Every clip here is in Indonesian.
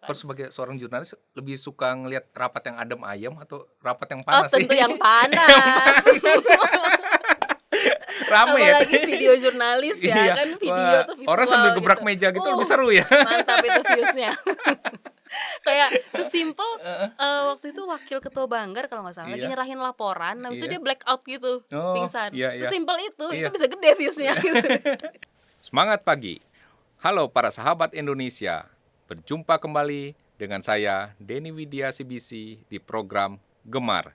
Kalau sebagai seorang jurnalis lebih suka ngelihat rapat yang adem ayem atau rapat yang Oh, panas sih? tentu yang Yang panas. panas. Rame ya? Apalagi video jurnalis ya, Iya. kan video Wah, tuh orang sambil visual gebrak gitu. meja gitu lebih seru ya? Mantap itu views-nya. Kayak sesimpel waktu itu wakil ketua Banggar kalau nggak salah lagi Iya. nyerahin laporan, habis itu Iya. dia black out gitu, Oh, pingsan. iya, iya. Sesimpel itu Iya. bisa gede views-nya gitu. Semangat pagi. Halo para sahabat Indonesia. Berjumpa kembali dengan saya Denny Widya CBC di program Gemar,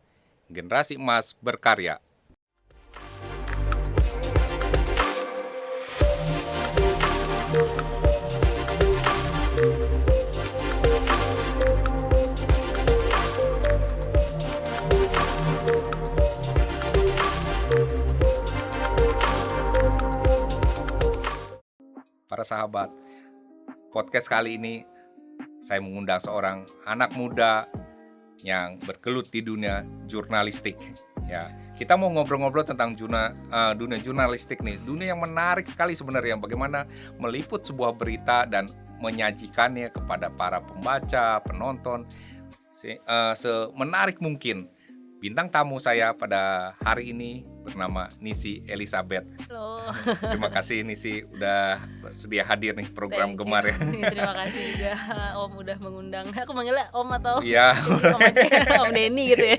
Generasi Emas Berkarya. Para sahabat, podcast kali ini saya mengundang seorang anak muda yang bergelut di dunia jurnalistik. Ya, kita mau ngobrol-ngobrol tentang dunia jurnalistik nih, dunia yang menarik sekali sebenarnya. Bagaimana meliput sebuah berita dan menyajikannya kepada para pembaca, penonton, semenarik mungkin. Bintang tamu saya pada hari ini bernama Nisi Elizabeth. Halo. Terima kasih Nisi udah bersedia hadir nih program Thank you. Gemar ya. Terima kasih juga Om udah mengundang. Aku manggilnya Om atau Iya. Om aja, Om Denny gitu ya.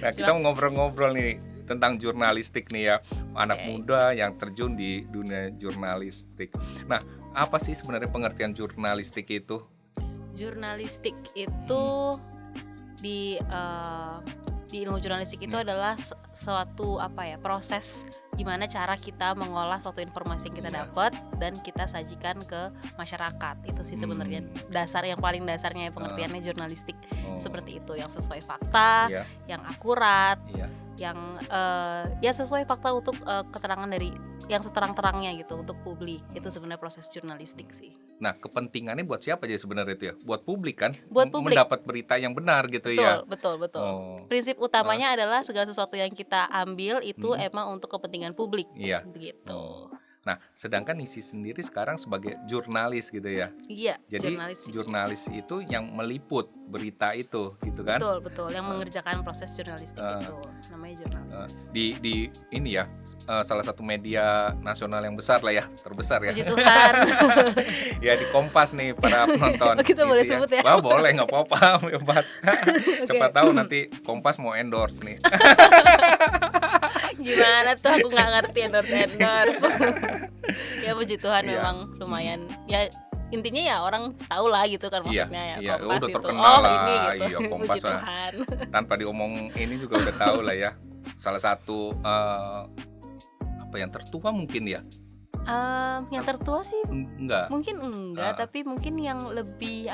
Nah, kita mau ngobrol-ngobrol nih tentang jurnalistik nih ya. Anak muda yang terjun di dunia jurnalistik. Nah, apa sih sebenarnya pengertian jurnalistik itu? Jurnalistik itu di ilmu jurnalistik itu adalah suatu proses gimana cara kita mengolah suatu informasi yang kita dapat dan kita sajikan ke masyarakat. Itu sih sebenarnya dasar yang paling dasarnya pengertiannya jurnalistik. Seperti itu, yang sesuai fakta, yang akurat, yang ya sesuai fakta untuk keterangan dari yang seterang-terangnya gitu untuk publik. Itu sebenarnya proses jurnalistik sih. Nah, kepentingannya buat siapa aja sebenarnya itu ya? Buat publik kan? Buat publik. Mendapat berita yang benar gitu ya. Betul. Prinsip utamanya adalah segala sesuatu yang kita ambil itu emang untuk kepentingan publik. Iya. Begitu. Nah, sedangkan Nisi sendiri sekarang sebagai jurnalis gitu ya. Iya, jadi jurnalis itu yang meliput berita itu gitu kan. Betul, yang mengerjakan proses jurnalistik itu namanya jurnalis. Di ini ya, salah satu media nasional yang besar lah ya, terbesar ya. Puji Tuhan. Ya, di Kompas nih para penonton. Kita boleh sebut ya? Wah, boleh, nggak apa-apa, bebas. Siapa tahu nanti Kompas mau endorse nih. Gimana tuh, aku nggak ngerti endorse. Ya puji Tuhan memang lumayan. Ya intinya ya orang tahu lah gitu kan maksudnya ya. Kompas udah itu. terkenal lah. Ini gitu. Iya, Kompas puji Tuhan. Tanpa diomong ini juga udah tahu lah ya. Salah satu yang tertua mungkin ya. Yang tertua sih enggak. Mungkin enggak, tapi mungkin yang lebih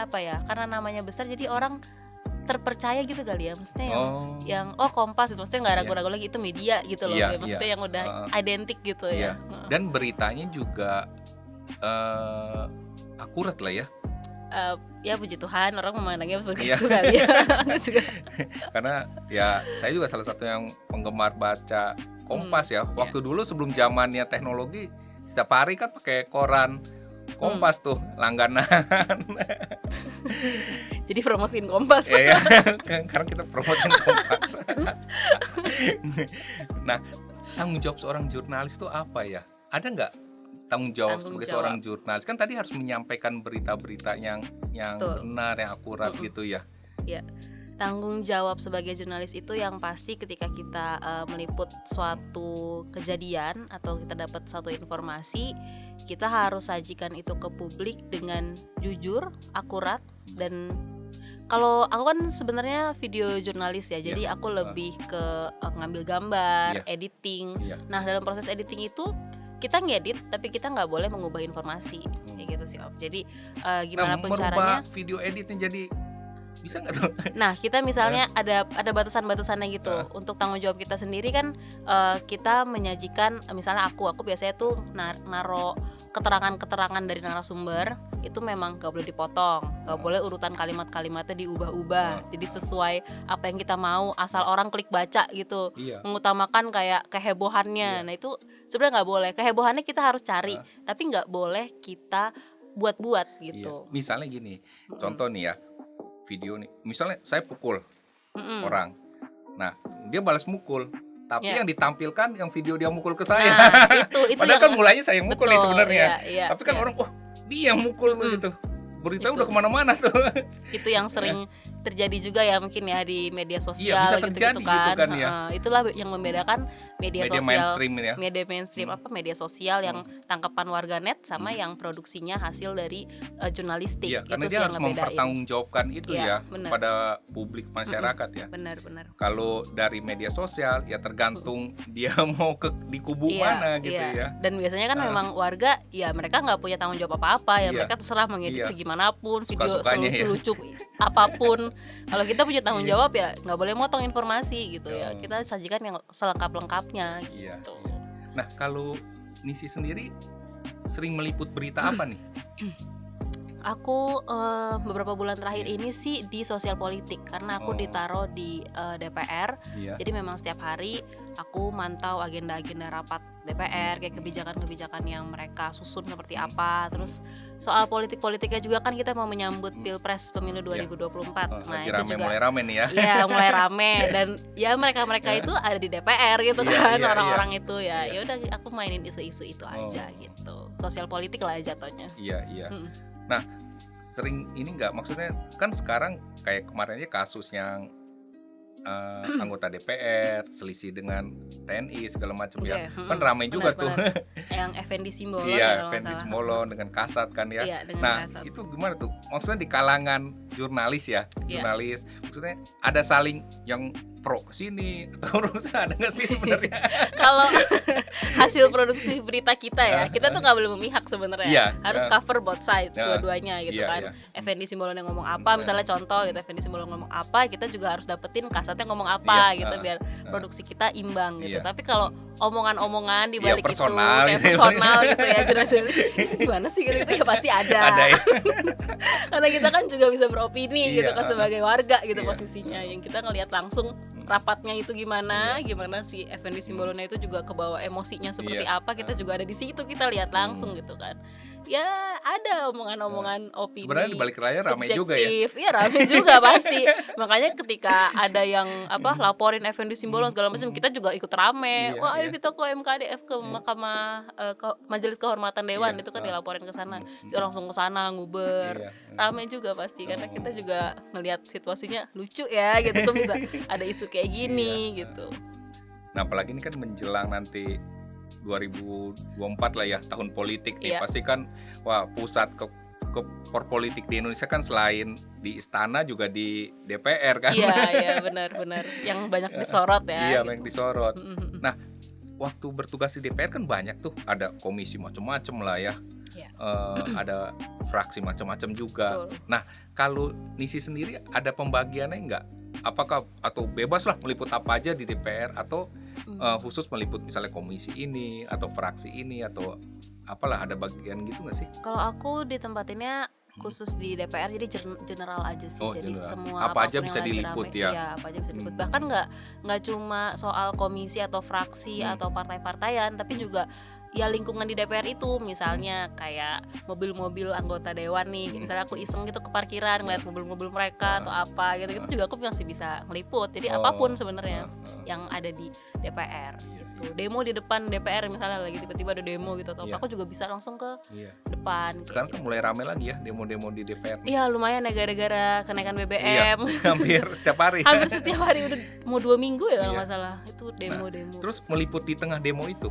karena namanya besar jadi orang terpercaya gitu kali ya, maksudnya yang Kompas itu maksudnya nggak ragu-ragu lagi itu media gitu loh, maksudnya yang udah identik gitu ya. Dan beritanya juga akurat lah ya. Ya puji Tuhan orang memandangnya begitu kali ya. Juga. Karena ya saya juga salah satu yang penggemar baca Kompas ya. Waktu dulu sebelum zamannya teknologi setiap hari kan pakai koran Kompas tuh langganan. Jadi promosiin Kompas. Iya, karena kita promosiin Kompas. Nah, tanggung jawab seorang jurnalis itu apa ya? Ada nggak tanggung jawab sebagai seorang jurnalis? Kan tadi harus menyampaikan berita-berita yang benar, yang akurat gitu ya. Iya. Tanggung jawab sebagai jurnalis itu yang pasti ketika kita meliput suatu kejadian atau kita dapat suatu informasi, kita harus sajikan itu ke publik dengan jujur, akurat, dan kalau aku kan sebenarnya video jurnalis ya, jadi aku lebih ke ngambil gambar, editing. Nah, dalam proses editing itu kita ngedit, tapi kita nggak boleh mengubah informasi, kayak gitu sih Om. Jadi gimana pun caranya. Merubah video editnya jadi bisa nggak tuh? Nah, kita misalnya ada batasan-batasannya gitu. Untuk tanggung jawab kita sendiri kan kita menyajikan, misalnya aku biasanya tuh naro keterangan-keterangan dari narasumber itu memang gak boleh dipotong, gak boleh urutan kalimat-kalimatnya diubah-ubah. Jadi sesuai apa yang kita mau, asal orang klik baca gitu. Mengutamakan kayak kehebohannya. Nah itu sebenarnya gak boleh. Kehebohannya kita harus cari, tapi gak boleh kita buat-buat Iya. gitu. Misalnya gini, Mm-mm. contoh nih ya, video nih. Misalnya saya pukul Mm-mm. orang. Nah, dia balas mukul. Tapi Ya. yang ditampilkan yang video dia mukul ke saya. Nah, itu Padahal yang kan mulanya saya yang mukul nih betul, sebenarnya. iya, Tapi kan iya. orang, oh dia yang mukul Mm-mm. gitu. Berita Itu. udah kemana-mana tuh. Itu yang sering terjadi juga ya mungkin ya di media sosial bisa gitu-gitu terjadi gitu kan ya. Itulah yang membedakan media Media sosial, mainstream ya. media mainstream Hmm. apa media sosial yang tangkapan warganet sama yang produksinya hasil dari jurnalistik. Iya, karena Itu dia sih yang harus ngebedain. mempertanggungjawabkan itu Iya, ya benar. pada publik masyarakat ya. Benar-benar. Kalau dari media sosial ya tergantung dia mau di kubu Iya, mana gitu iya. ya. Dan biasanya kan Ah. memang warga ya mereka nggak punya tanggung jawab apa-apa ya, Iya. mereka terserah mengedit Iya. segimanapun, video Suka-sukanya ya. selucu-lucu apapun. Kalau kita punya tanggung Iya. jawab ya nggak boleh motong informasi gitu ya. Oh. Kita sajikan yang selengkap-lengkapnya Iya, gitu. iya. Nah, kalau Nisi sendiri sering meliput berita apa nih? Aku beberapa bulan terakhir ini sih di sosial politik karena aku Oh. ditaruh di DPR. Iya. Jadi memang setiap hari aku mantau agenda-agenda rapat DPR, kayak kebijakan-kebijakan yang mereka susun seperti apa. Terus soal politik-politiknya juga kan kita mau menyambut Pilpres pemilu 2024. Oh, Nah, lagi itu rame, juga mulai rame nih ya. iya mulai rame dan ya mereka-mereka itu ada di DPR gitu Iya, kan, iya, orang-orang itu ya. Iya. Ya udah aku mainin isu-isu itu aja Oh. gitu. Sosial politik lah jatuhnya. Iya, iya. Mm. Nah, sering ini nggak, maksudnya kan sekarang kayak kemarin aja kasus yang anggota DPR selisih dengan TNI segala macam ya. Iya, Kan ramai juga tuh. Yang Effendi Simbolon ya Iya, kalau nggak Fendi salah. Simbolon dengan Kasat kan ya. Iya, dengan Nah, Kasat. itu gimana tuh? Maksudnya di kalangan jurnalis ya, Iya. jurnalis. Maksudnya ada saling yang pro sini atau ada nggak sih sebenarnya? Kalau hasil produksi berita kita ya, kita tuh nggak boleh memihak sebenarnya. Iya, Harus cover both side Iya. dua-duanya gitu Iya, kan. iya. Effendi Simbolon yang ngomong apa, misalnya contoh gitu, Effendi Simbolon ngomong apa, kita juga harus dapetin Kasatnya ngomong apa Iya, gitu biar produksi kita imbang gitu. Iya. Tapi kalau omongan-omongan di Iya, balik itu personal kayak gitu. personal gitu ya, jurnalis itu gimana sih gitu ya pasti ada. Ada ya. Karena kita kan juga bisa beropini gitu Iya, kan sebagai warga gitu iya. posisinya, yang kita ngelihat langsung rapatnya itu gimana, Iya. gimana si Effendi Simbolonnya itu juga kebawa emosinya seperti Iya. apa, kita juga ada di situ, kita lihat langsung gitu kan. Ya ada omongan-omongan opini. Sebenarnya di balik layar ramai juga ya. subjektif. Iya ramai juga pasti. Makanya ketika ada yang laporin Effendi Simbolon segala macam, kita juga ikut rame. Iya, Wah ayo iya. kita ke MKDF, ke Mahkamah Majelis Kehormatan Dewan, Iya, itu kan ah. dilaporin ke sana. Kita langsung ke sana nguber. Iya. Rame juga pasti karena Oh. kita juga ngelihat situasinya lucu ya gitu tuh, bisa ada isu kayak gini Iya. gitu. Nah, apalagi ini kan menjelang nanti 2024 lah ya, tahun politik nih. Iya. Pasti kan wah, pusat ke politik di Indonesia kan selain di istana juga di DPR kan. Iya iya benar-benar yang banyak disorot ya. Iya, gitu. yang disorot. Mm-mm. Nah, waktu bertugas di DPR kan banyak tuh, ada komisi macam-macam lah ya. Iya. Ada fraksi macam-macam juga. Betul. Nah, kalau Nisi sendiri ada pembagiannya nggak? Apakah atau bebas lah meliput apa aja di DPR, atau khusus meliput misalnya komisi ini atau fraksi ini atau apalah, ada bagian gitu nggak sih? Kalau aku ditempatinnya khusus di DPR, jadi general aja sih. Oh, jadi general. semua Apa aja apapun bisa yang lagi diliput rame, ya? Iya, apa aja bisa diliput. Bahkan nggak cuma soal komisi atau fraksi atau partai-partaian, tapi juga ya lingkungan di DPR itu, misalnya kayak mobil-mobil anggota dewan nih, misalnya aku iseng gitu ke parkiran ngeliat mobil-mobil mereka atau apa gitu, itu juga aku masih bisa ngeliput. Jadi apapun sebenarnya yang ada di DPR gitu. Demo di depan DPR misalnya lagi tiba-tiba ada demo gitu atau apa, Iya. aku juga bisa langsung ke Iya. depan. Sekarang kayak kan mulai rame lagi ya demo-demo di DPR. gitu. Iya lumayan ya, gara-gara kenaikan BBM. Iya, hampir setiap hari. Hampir setiap hari, udah mau 2 minggu ya kalau Iya. nggak salah itu demo-demo. Terus meliput di tengah demo itu.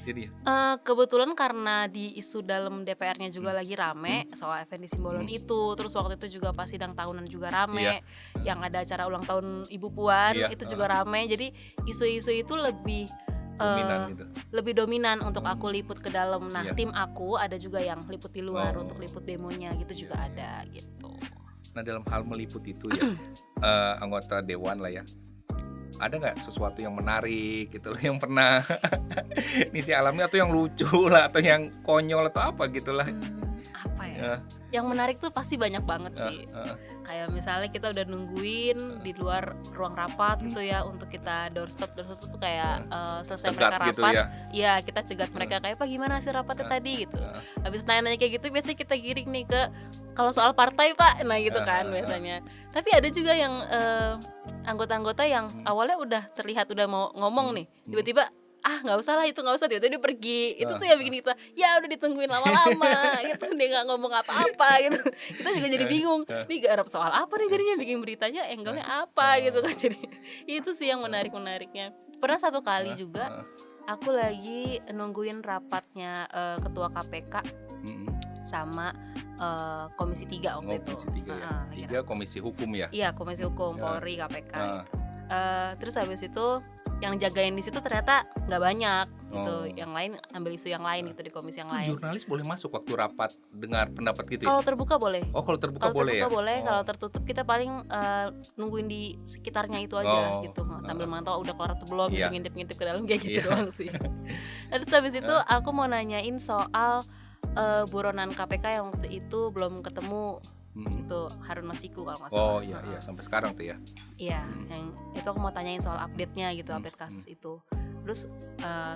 Jadi Kebetulan karena di isu dalam DPR-nya juga lagi rame soal Effendi Simbolon itu, terus waktu itu juga pas sidang tahunan juga rame, yang ada acara ulang tahun Ibu Puan Iya, itu juga rame. Jadi isu-isu itu lebih dominan gitu. lebih dominan untuk aku liput ke dalam. Nah, Iya. tim aku ada juga yang liput di luar Oh. untuk liput demonya gitu juga ada gitu. Nah, dalam hal meliput itu ya, anggota dewan lah ya, ada nggak sesuatu yang menarik gitu loh yang pernah Nisi alami, atau yang lucu lah, atau yang konyol atau apa gitulah. Apa ya? Ya. Yang menarik tuh pasti banyak banget Heeh, sih. heeh. Kayak misalnya kita udah nungguin di luar ruang rapat gitu ya untuk kita doorstop tuh kayak selesai Cegat mereka gitu rapat, ya. ya kita cegat mereka kayak Pak gimana hasil rapatnya tadi gitu. Heeh. Habis nanya-nanya kayak gitu biasanya kita giring nih ke kalau soal partai Pak, nah gitu kan biasanya. Tapi ada juga yang anggota-anggota yang awalnya udah terlihat udah mau ngomong nih, tiba-tiba nggak usah lah itu nggak usah, tiba-tiba dia pergi. Itu tuh yang bikin kita ya udah ditungguin lama-lama gitu, dia nggak ngomong apa-apa gitu. Kita juga jadi bingung nih garap soal apa nih, jadinya bikin beritanya angle-nya apa gitu kan. Jadi itu sih yang menariknya. Pernah satu kali juga aku lagi nungguin rapatnya ketua KPK sama Komisi 3 waktu itu. Komisi 3 ya. 3 komisi hukum ya. Iya, Komisi Hukum Polri KPK gitu. Terus habis itu yang jagain di situ ternyata nggak banyak gitu. Yang lain ambil isu yang lain gitu di komisi yang Itu lain. jurnalis boleh masuk waktu rapat dengar pendapat gitu ya? Kalau terbuka boleh. Oh, kalau terbuka Kalau boleh terbuka ya? boleh, kalau tertutup kita paling nungguin di sekitarnya itu aja gitu, sambil mantau udah kelar atau belum, Iya. ngintip-ngintip ke dalam kayak gitu Iya. doang sih. Terus habis itu aku mau nanyain soal buronan KPK yang waktu itu belum ketemu itu Harun Masiku kalau nggak salah. Oh iya sampai sekarang tuh ya. Iya, yang itu aku mau tanyain soal update-nya gitu, update kasus itu. Terus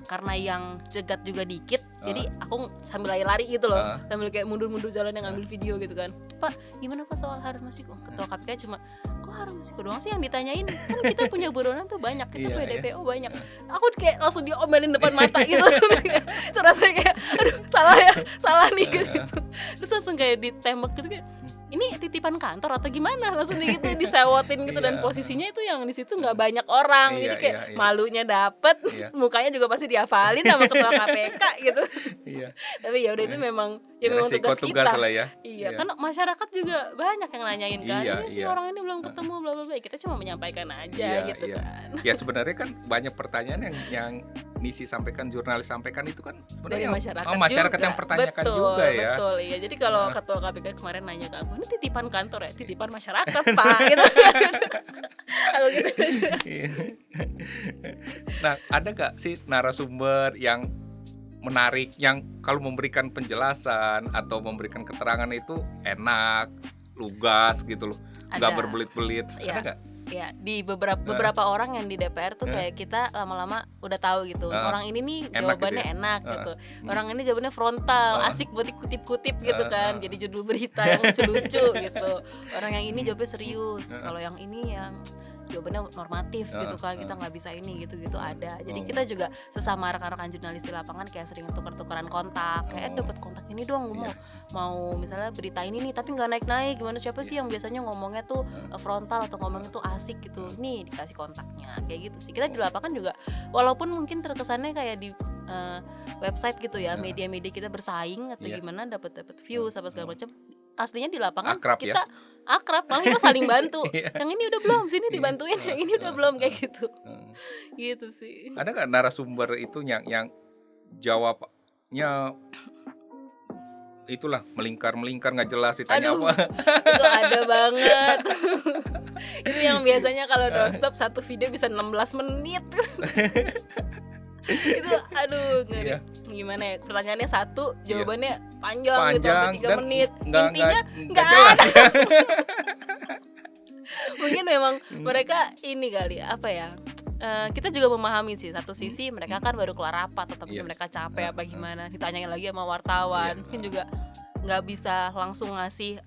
karena yang cegat juga dikit, jadi aku sambil lari-lari gitu loh, sambil kayak mundur-mundur jalan yang ngambil video gitu kan. Pak, gimana Pak soal Harun Masiku? Ketua KPK cuma, kok Harun Masiku doang sih yang ditanyain? Kan kita punya buronan tuh banyak, kita punya DPO banyak. Aku kayak langsung diomelin depan mata gitu. Itu rasanya kayak, aduh salah nih gitu. Terus langsung kayak ditembak gitu kayak, ini titipan kantor atau gimana, langsung gitu disewotin gitu. Dan posisinya itu yang di situ nggak banyak orang, jadi kayak malunya dapet, mukanya juga pasti dihafalin sama ketua KPK gitu. Tapi ya udah itu memang tugas kita lah ya. Iya, kan masyarakat juga banyak yang nanyain kan, ini si orang ini belum ketemu bla bla bla, kita cuma menyampaikan aja gitu kan. Ya sebenarnya kan banyak pertanyaan yang Nisi sampaikan, jurnalis sampaikan itu kan dari sebenarnya masyarakat yang pertanyakan betul, juga ya. Betul, iya. Jadi kalau ketua KPK kemarin nanya ke aku, ini titipan kantor ya, titipan masyarakat Pak gitu. Aku gitu aja. Nah, ada gak sih narasumber yang menarik, yang kalau memberikan penjelasan atau memberikan keterangan itu enak, lugas gitu loh, nggak berbelit-belit, ada gak? Ya, di beberapa orang yang di DPR tuh kayak kita lama-lama udah tahu gitu. Orang ini nih jawabannya enak gitu. Orang ini jawabannya frontal, asik buat dikutip-kutip gitu kan. Jadi judul berita yang lucu-lucu gitu. Orang yang ini jawabnya serius. Kalau yang ini yang jawabannya normatif gitu kan, kita nggak bisa ini gitu ada. Jadi kita juga sesama rekan-rekan jurnalis di lapangan kayak sering tukar-tukaran kontak, kayak dapat kontak ini dong, gue mau misalnya berita ini nih tapi nggak naik-naik, gimana, siapa sih yang biasanya ngomongnya tuh frontal atau ngomongnya tuh asik gitu, nih dikasih kontaknya kayak gitu sih. Kita di lapangan juga walaupun mungkin terkesannya kayak di website gitu ya, media-media kita bersaing atau gimana dapat views apa segala macam, aslinya di lapangan akrab, kita akrab, malah kita saling bantu. Yang ini udah belum, sini dibantuin, yang ini udah belum, kayak gitu. Gitu sih. Ada nggak narasumber itu yang jawabnya itulah melingkar nggak jelas, ditanya apa? Itu ada banget. Itu yang biasanya kalau doorstop satu video bisa 16 menit. Itu ngeri. Gimana ya, pertanyaannya satu, jawabannya panjang gitu sampai 3 menit. Intinya nggak jelas. Mungkin memang mereka ini kali apa ya, kita juga memahami sih, satu sisi mereka kan baru kelar rapat atau mereka capek apa gimana, ditanyain lagi sama wartawan, mungkin juga nggak bisa langsung ngasih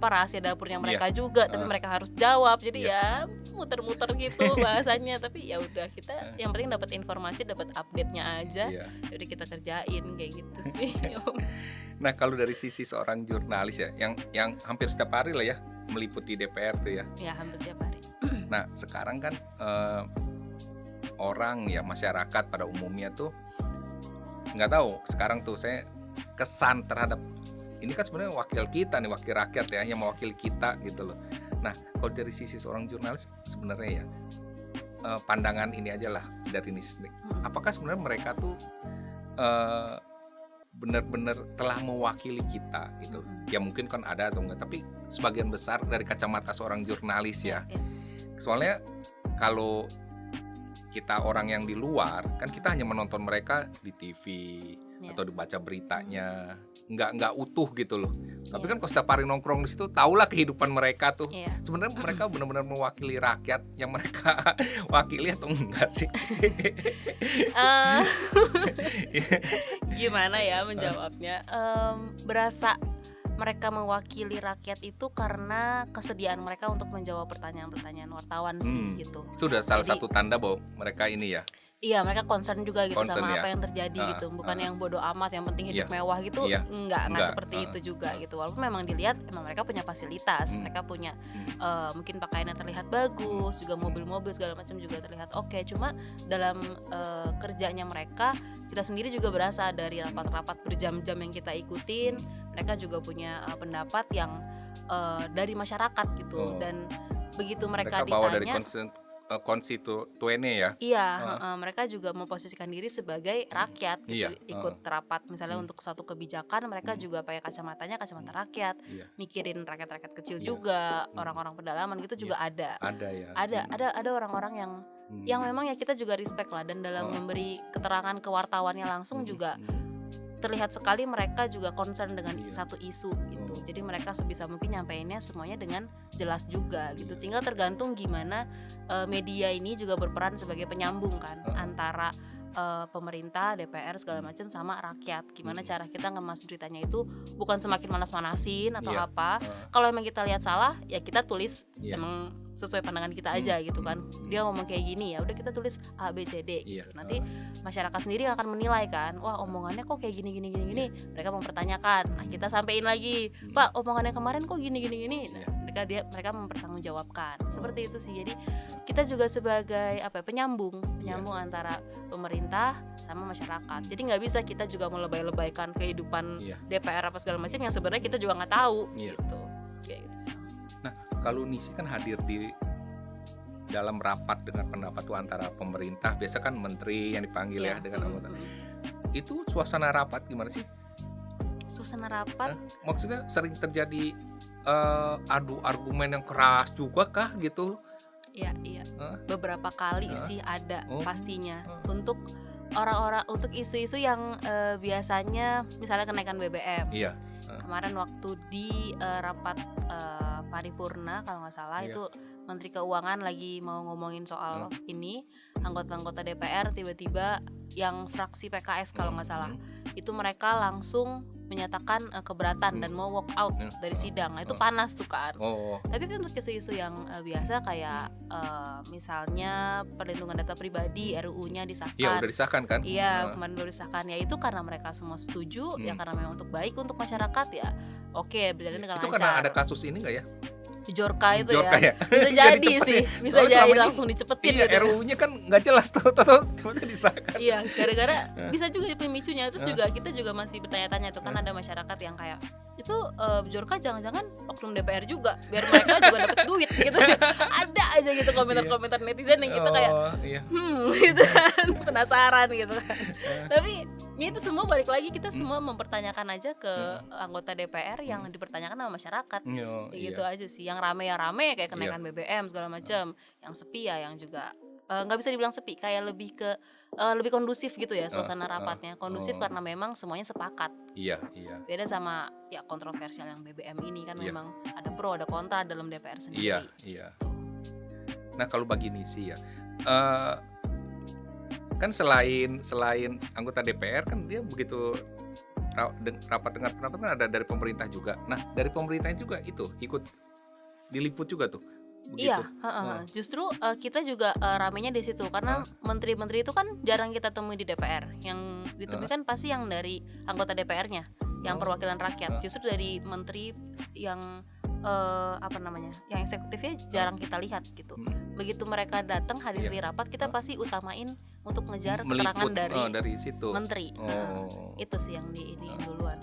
rahasia dapurnya mereka juga, tapi mereka harus jawab, jadi ya muter-muter gitu bahasanya. Tapi ya udah, kita yang penting dapat informasi, dapat update-nya aja, jadi kita kerjain kayak gitu sih. Nah, kalau dari sisi seorang jurnalis ya, yang hampir setiap hari lah ya meliputi DPR tuh ya. Ya, hampir setiap hari. Nah, sekarang kan orang ya, masyarakat pada umumnya tuh nggak tahu sekarang tuh saya kesan terhadap ini kan sebenarnya wakil kita nih, wakil rakyat ya, yang mewakili kita gitu loh. Nah, kalau dari sisi seorang jurnalis sebenarnya ya, pandangan ini aja lah dari ini sendiri. Apakah sebenarnya mereka tuh benar-benar telah mewakili kita gitu? Ya mungkin kan ada atau enggak, tapi sebagian besar dari kacamata seorang jurnalis ya. Soalnya kalau kita orang yang di luar kan kita hanya menonton mereka di TV Iya. atau dibaca beritanya, nggak utuh gitu loh. Tapi Iya. kan kalau setiap hari nongkrong di situ, tahulah kehidupan mereka tuh. Iya. Sebenarnya mereka benar-benar mewakili rakyat yang mereka wakili atau enggak sih? Eh, Gimana ya menjawabnya? Berasa mereka mewakili rakyat itu karena kesediaan mereka untuk menjawab pertanyaan-pertanyaan wartawan sih gitu. Itu udah salah Jadi- satu tanda bahwa mereka ini ya. Iya, mereka concern juga gitu Concern sama ya. apa yang terjadi gitu. Bukan yang bodoh amat, yang penting hidup mewah gitu. Iya. Enggak Enggak. seperti itu juga gitu. Walaupun memang dilihat emang mereka punya fasilitas, mereka punya mungkin pakaian yang terlihat bagus, juga mobil-mobil segala macam juga terlihat oke. Cuma dalam kerjanya mereka, kita sendiri juga berasa dari rapat-rapat berjam-jam yang kita ikutin, mereka juga punya pendapat yang dari masyarakat gitu. Oh. Dan begitu mereka Mereka bawa dari ditanya, konstituennya ya. iya, mereka juga memposisikan diri sebagai rakyat gitu, Iya, ikut rapat misalnya untuk satu kebijakan, mereka juga pakai kacamatanya kacamata rakyat, Iya. mikirin rakyat-rakyat kecil Iya. juga, orang-orang pedalaman gitu juga ada. Ada ya. Ada orang-orang yang memang ya kita juga respect lah, dan dalam memberi keterangan ke wartawannya langsung juga terlihat sekali mereka juga concern dengan satu isu gitu. Jadi mereka sebisa mungkin nyampeinnya semuanya dengan jelas juga gitu. Tinggal tergantung gimana media ini juga berperan sebagai penyambung kan antara pemerintah, DPR segala macam sama rakyat. Gimana cara kita ngemas beritanya itu bukan semakin manas-manasin atau apa. Kalau emang kita lihat salah ya kita tulis emang sesuai pandangan kita aja gitu kan. Dia ngomong kayak gini ya udah kita tulis A B C D gitu. Nanti masyarakat sendiri akan menilai kan, wah omongannya kok kayak gini. Mereka mempertanyakan. Nah, kita sampein lagi, Pak, omongannya kemarin kok gini. Nah, mereka mempertanggungjawabkan. Seperti itu sih. Jadi kita juga sebagai penyambung antara pemerintah sama masyarakat. Jadi nggak bisa kita juga melebay-lebaykan kehidupan DPR apa segala macam yang sebenarnya kita juga nggak tahu gitu. Kayak gitu sih. Nah, kalau Nisi kan hadir di dalam rapat dengan pendapat tuh antara pemerintah, biasa kan menteri yang dipanggil ya dengan anggota. Itu suasana rapat gimana sih? Suasana rapat? Maksudnya sering terjadi adu argumen yang keras juga kah gitu? Iya. Beberapa kali sih ada pastinya. Untuk orang-orang, untuk isu-isu yang biasanya misalnya kenaikan BBM. Iya. Kemarin waktu di rapat paripurna kalau nggak salah itu Menteri Keuangan lagi mau ngomongin soal ini, anggota-anggota DPR tiba-tiba yang fraksi PKS kalau nggak salah itu mereka langsung menyatakan keberatan dan mau walk out dari sidang. Nah, itu panas tuh kan. Tapi kan untuk isu-isu yang biasa kayak misalnya perlindungan data pribadi, RUU-nya disahkan. Iya, udah disahkan kan? Iya, kemarin udah disahkan. Ya itu karena mereka semua setuju, ya karena memang untuk baik untuk masyarakat ya. Oke, berjalan dengan lancar. Itu karena ada kasus ini nggak ya? Jorka itu Jorka ya. ya? Bisa jadi sih, bisa Soalnya jadi selama langsung ini, dicepetin iya, gitu. RUU-nya kan nggak jelas tuh tiba-tiba disahkan. Iya, gara-gara bisa juga pemicunya. Terus juga kita juga masih bertanya-tanya tuh kan ada masyarakat yang kayak itu Jorka jangan-jangan oknum DPR juga biar mereka juga dapat duit gitu. Ada aja gitu komentar-komentar netizen yang kita kayak gitu kan, penasaran gitu kan. Tapi ya itu semua balik lagi kita semua mempertanyakan aja ke anggota DPR yang dipertanyakan sama masyarakat. Gitu aja sih. Yang rame ya rame kayak kenaikan BBM segala macam. Yang sepi ya yang juga nggak bisa dibilang sepi, kayak lebih ke lebih kondusif gitu ya suasana rapatnya. Kondusif karena memang semuanya sepakat. Iya. Beda sama ya kontroversial yang BBM ini kan memang ada pro ada kontra dalam DPR sendiri. Iya. Nah, kalau bagi Nisi ya, kan selain anggota DPR kan dia begitu rapat dengan pendapat kan ada dari pemerintah juga. Nah, dari pemerintah juga itu ikut diliput juga tuh. Begitu. Iya, justru kita juga ramenya di situ karena menteri-menteri itu kan jarang kita temui di DPR. Yang ditemui kan pasti yang dari anggota DPR-nya, yang perwakilan rakyat. Justru dari menteri yang yang eksekutifnya jarang kita lihat gitu. Begitu mereka datang hadir di rapat, kita pasti utamain untuk ngejar keterangan dari situ. menteri. Itu sih yang diiniin duluan.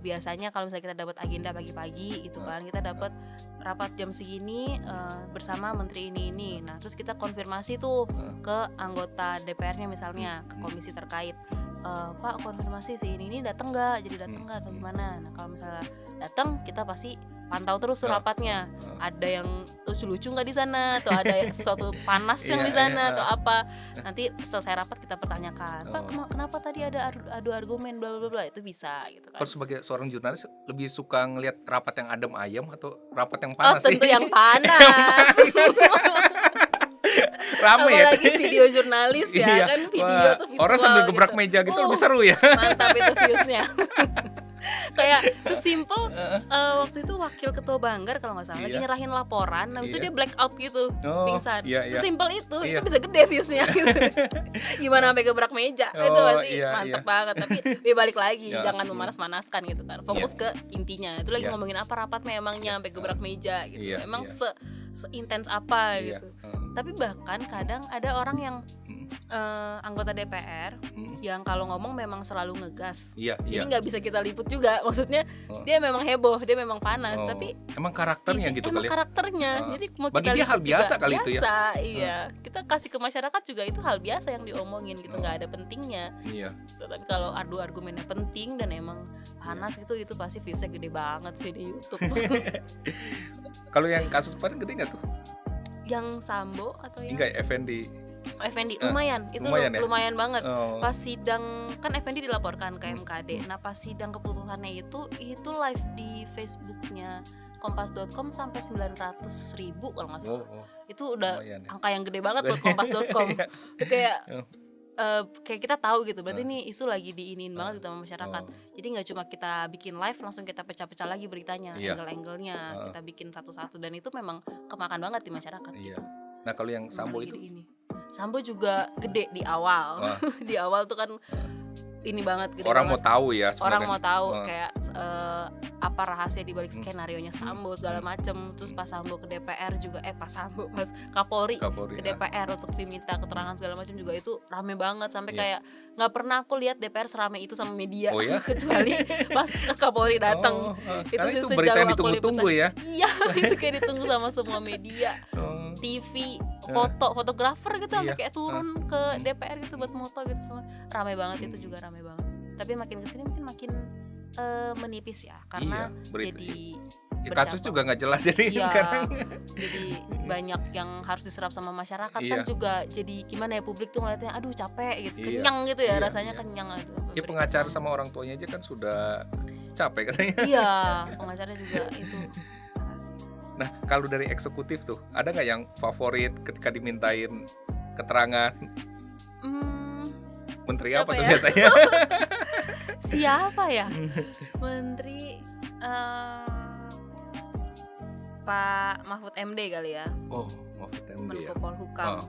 Biasanya kalau misalnya kita dapat agenda pagi-pagi gitu kan, kita dapat rapat jam segini bersama menteri ini. Nah, terus kita konfirmasi tuh ke anggota DPR-nya misalnya, ke komisi terkait. Pak, konfirmasi si ini datang nggak, jadi datang nggak atau gimana. Nah, kalau misalnya datang, kita pasti pantau terus tuh rapatnya. ada yang lucu-lucu nggak di sana, atau ada sesuatu panas yang di sana atau apa. Nanti selesai rapat kita pertanyakan, Pak kenapa tadi ada adu argumen bla bla bla, itu bisa gitu kan. Kalau sebagai seorang jurnalis lebih suka ngelihat rapat yang adem ayem atau rapat yang Oh panas sih? tentu yang panas. Rame ya. Apalagi video jurnalis ya Iya. kan, video Wah, tuh visual orang sambil gebrak gitu. meja gitu lebih seru ya. Mantap itu viewsnya. Kayak sesimpel waktu itu wakil ketua Banggar kalau nggak salah lagi Iya. nyerahin laporan, habis itu Iya. dia blackout gitu, Oh, pingsan. iya, iya. Sesimpel itu Iya. bisa gede viewsnya gitu. Gimana sampai gebrak meja, itu Oh, pasti iya, mantep iya. banget. Tapi dia balik lagi, Ya, jangan memanas-manaskan gitu kan. Fokus ke intinya. Itu lagi Iya. ngomongin apa rapatnya emangnya sampai gebrak meja gitu. Iya, Emang iya. seintens apa Iya. gitu. Tapi bahkan kadang ada orang yang anggota DPR Hmm. yang kalau ngomong memang selalu ngegas. Iya, Jadi iya. nggak bisa kita liput juga. Maksudnya Oh. dia memang heboh, dia memang panas, Oh, tapi emang karakternya gitu emang kali. karakternya. Ah. Jadi mau Bagi kita dia hal liput biasa juga kali itu ya. biasa, iya. Kita kasih ke masyarakat juga itu hal biasa yang diomongin gitu, nggak ada pentingnya. Iya. Tapi kalau adu argumennya penting dan emang panas itu pasti viewsnya gede banget sih di YouTube. Kalau yang kasus kemarin gede nggak tuh? Yang Sambo atau yang Enggak, Effendi. Effendi lumayan, itu lumayan ya? lumayan banget. Oh. Pas sidang kan Effendi dilaporkan ke MKD. Nah pas sidang keputusannya itu live di Facebooknya kompas.com sampai 900.000 kalau nggak salah. Oh, oh. Itu udah Lumayan ya. angka yang gede banget buat kompas.com. Kayak Oh. kayak kita tahu gitu, berarti ini isu lagi diinin banget gitu sama masyarakat. Oh. Jadi nggak cuma kita bikin live langsung kita pecah-pecah lagi beritanya, Iya. angle-angle-nya kita bikin satu-satu, dan itu memang kemakan banget di masyarakat Iya. gitu. Nah, kalau yang Sambo Lagi itu diinin. Sambo juga gede di awal. Wah. Di awal tuh kan ini banget, gede orang mau banget. tahu ya Orang sebenarnya. mau tahu Oh. kayak apa rahasia di balik skenarionya Sambo segala macem. Terus pas Sambo ke DPR juga pas Kapolri Kapolri, ke DPR untuk diminta keterangan segala macam juga itu rame banget sampai Iya. kayak nggak pernah aku lihat DPR serame itu sama media. Oh ya? Kecuali pas Kapolri datang. Itu sih itu sejauh berita yang aku ditunggu-tunggu ya. Iya, itu kayak ditunggu sama semua media, Oh. TV, fotografer gitu sampai Iya. kayak turun ke DPR gitu buat moto gitu semua. Ramai banget itu juga ramai banget. Tapi makin kesini mungkin makin menipis ya karena Iya, berita- jadi Ya, kasus bercabang. juga nggak jelas jadi Iya, sekarang. jadi banyak yang harus diserap sama masyarakat kan Iya. juga jadi gimana ya, publik tuh ngeliatnya aduh capek gitu, Iya. kenyang gitu ya, Iya, rasanya iya. kenyang gitu. Ya pengacara sama orang tuanya aja kan sudah capek katanya. Iya, pengacara juga itu keras. Nah, kalau dari eksekutif tuh ada nggak yang favorit ketika dimintain keterangan? Menteri Siapa apa tuh ya? biasanya? Siapa ya? Menteri Pak Mahfud MD kali ya, Oh, Mahfud MD ya. Menko Polhukam. Oh,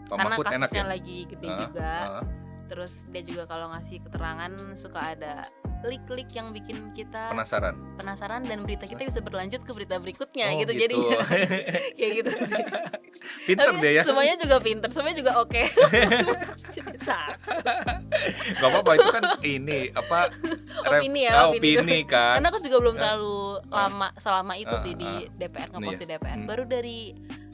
Pak Karena Mahfud enak kasusnya ya. lagi gede Ah, juga. ah. Terus dia juga kalau ngasih keterangan suka ada lik-lik yang bikin kita Penasaran. dan berita kita bisa berlanjut ke berita berikutnya Oh, gitu. gitu. Jadinya kayak gitu sih. Pinter Tapi deh ya. semuanya juga pinter, semuanya juga oke. Jadi takut. Gak apa-apa, itu kan ini apa Opini ya, opini kan. Karena aku juga belum terlalu lama selama itu sih di ah. DPR, ngepost di DPR. Baru dari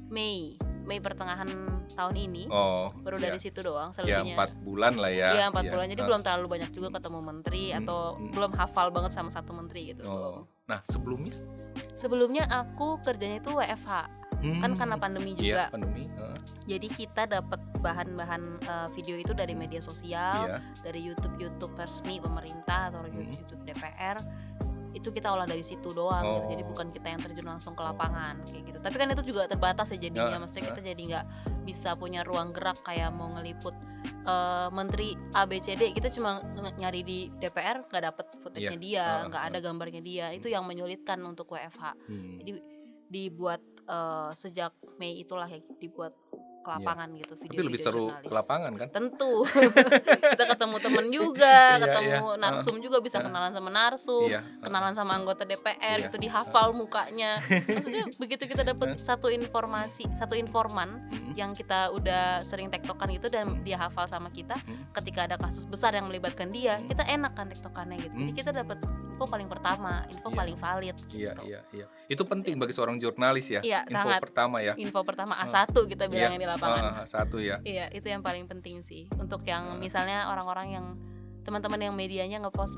Mei pertengahan tahun ini. Oh, Baru ya. dari situ doang Ya selebihnya. 4 bulan lah ya. Iya 4 Iya. bulan, jadi belum terlalu banyak juga ketemu menteri atau belum hafal banget sama satu menteri gitu. Oh. Nah, sebelumnya Sebelumnya aku kerjanya itu WFH, kan karena pandemi juga. Iya, pandemi. Jadi kita dapat bahan-bahan video itu dari media sosial, Iya. dari YouTube resmi pemerintah atau YouTube DPR. Itu kita olah dari situ doang gitu. Jadi bukan kita yang terjun langsung ke lapangan kayak gitu. Tapi kan itu juga terbatas ya jadinya, maksudnya kita jadi nggak bisa punya ruang gerak kayak mau ngeliput menteri ABCD. Kita cuma nyari di DPR nggak dapet footage-nya dia, nggak ada gambarnya dia. Itu yang menyulitkan untuk WFH. Jadi dibuat sejak Mei itulah ya, dibuat ke lapangan gitu, Tapi video-video lebih seru jurnalis. ke lapangan kan? Tentu. Kita ketemu temen juga, Iya, ketemu iya. narsum juga, bisa kenalan sama narsum, Iya. kenalan sama anggota DPR Iya. gitu, dihafal mukanya. Maksudnya begitu kita dapat satu informasi, satu informan yang kita udah sering tektokan gitu dan dia hafal sama kita, ketika ada kasus besar yang melibatkan dia, kita enak kan tektokannya gitu. Jadi kita dapat info paling pertama, info Iya. paling valid Iya, gitu. iya. Itu penting bagi seorang jurnalis ya. Iya, Info sangat. pertama ya. Info pertama A1 kita bilangnya di lapangan. Satu ya. Iya, itu yang paling penting sih. Untuk yang misalnya orang-orang yang teman-teman yang medianya ngepost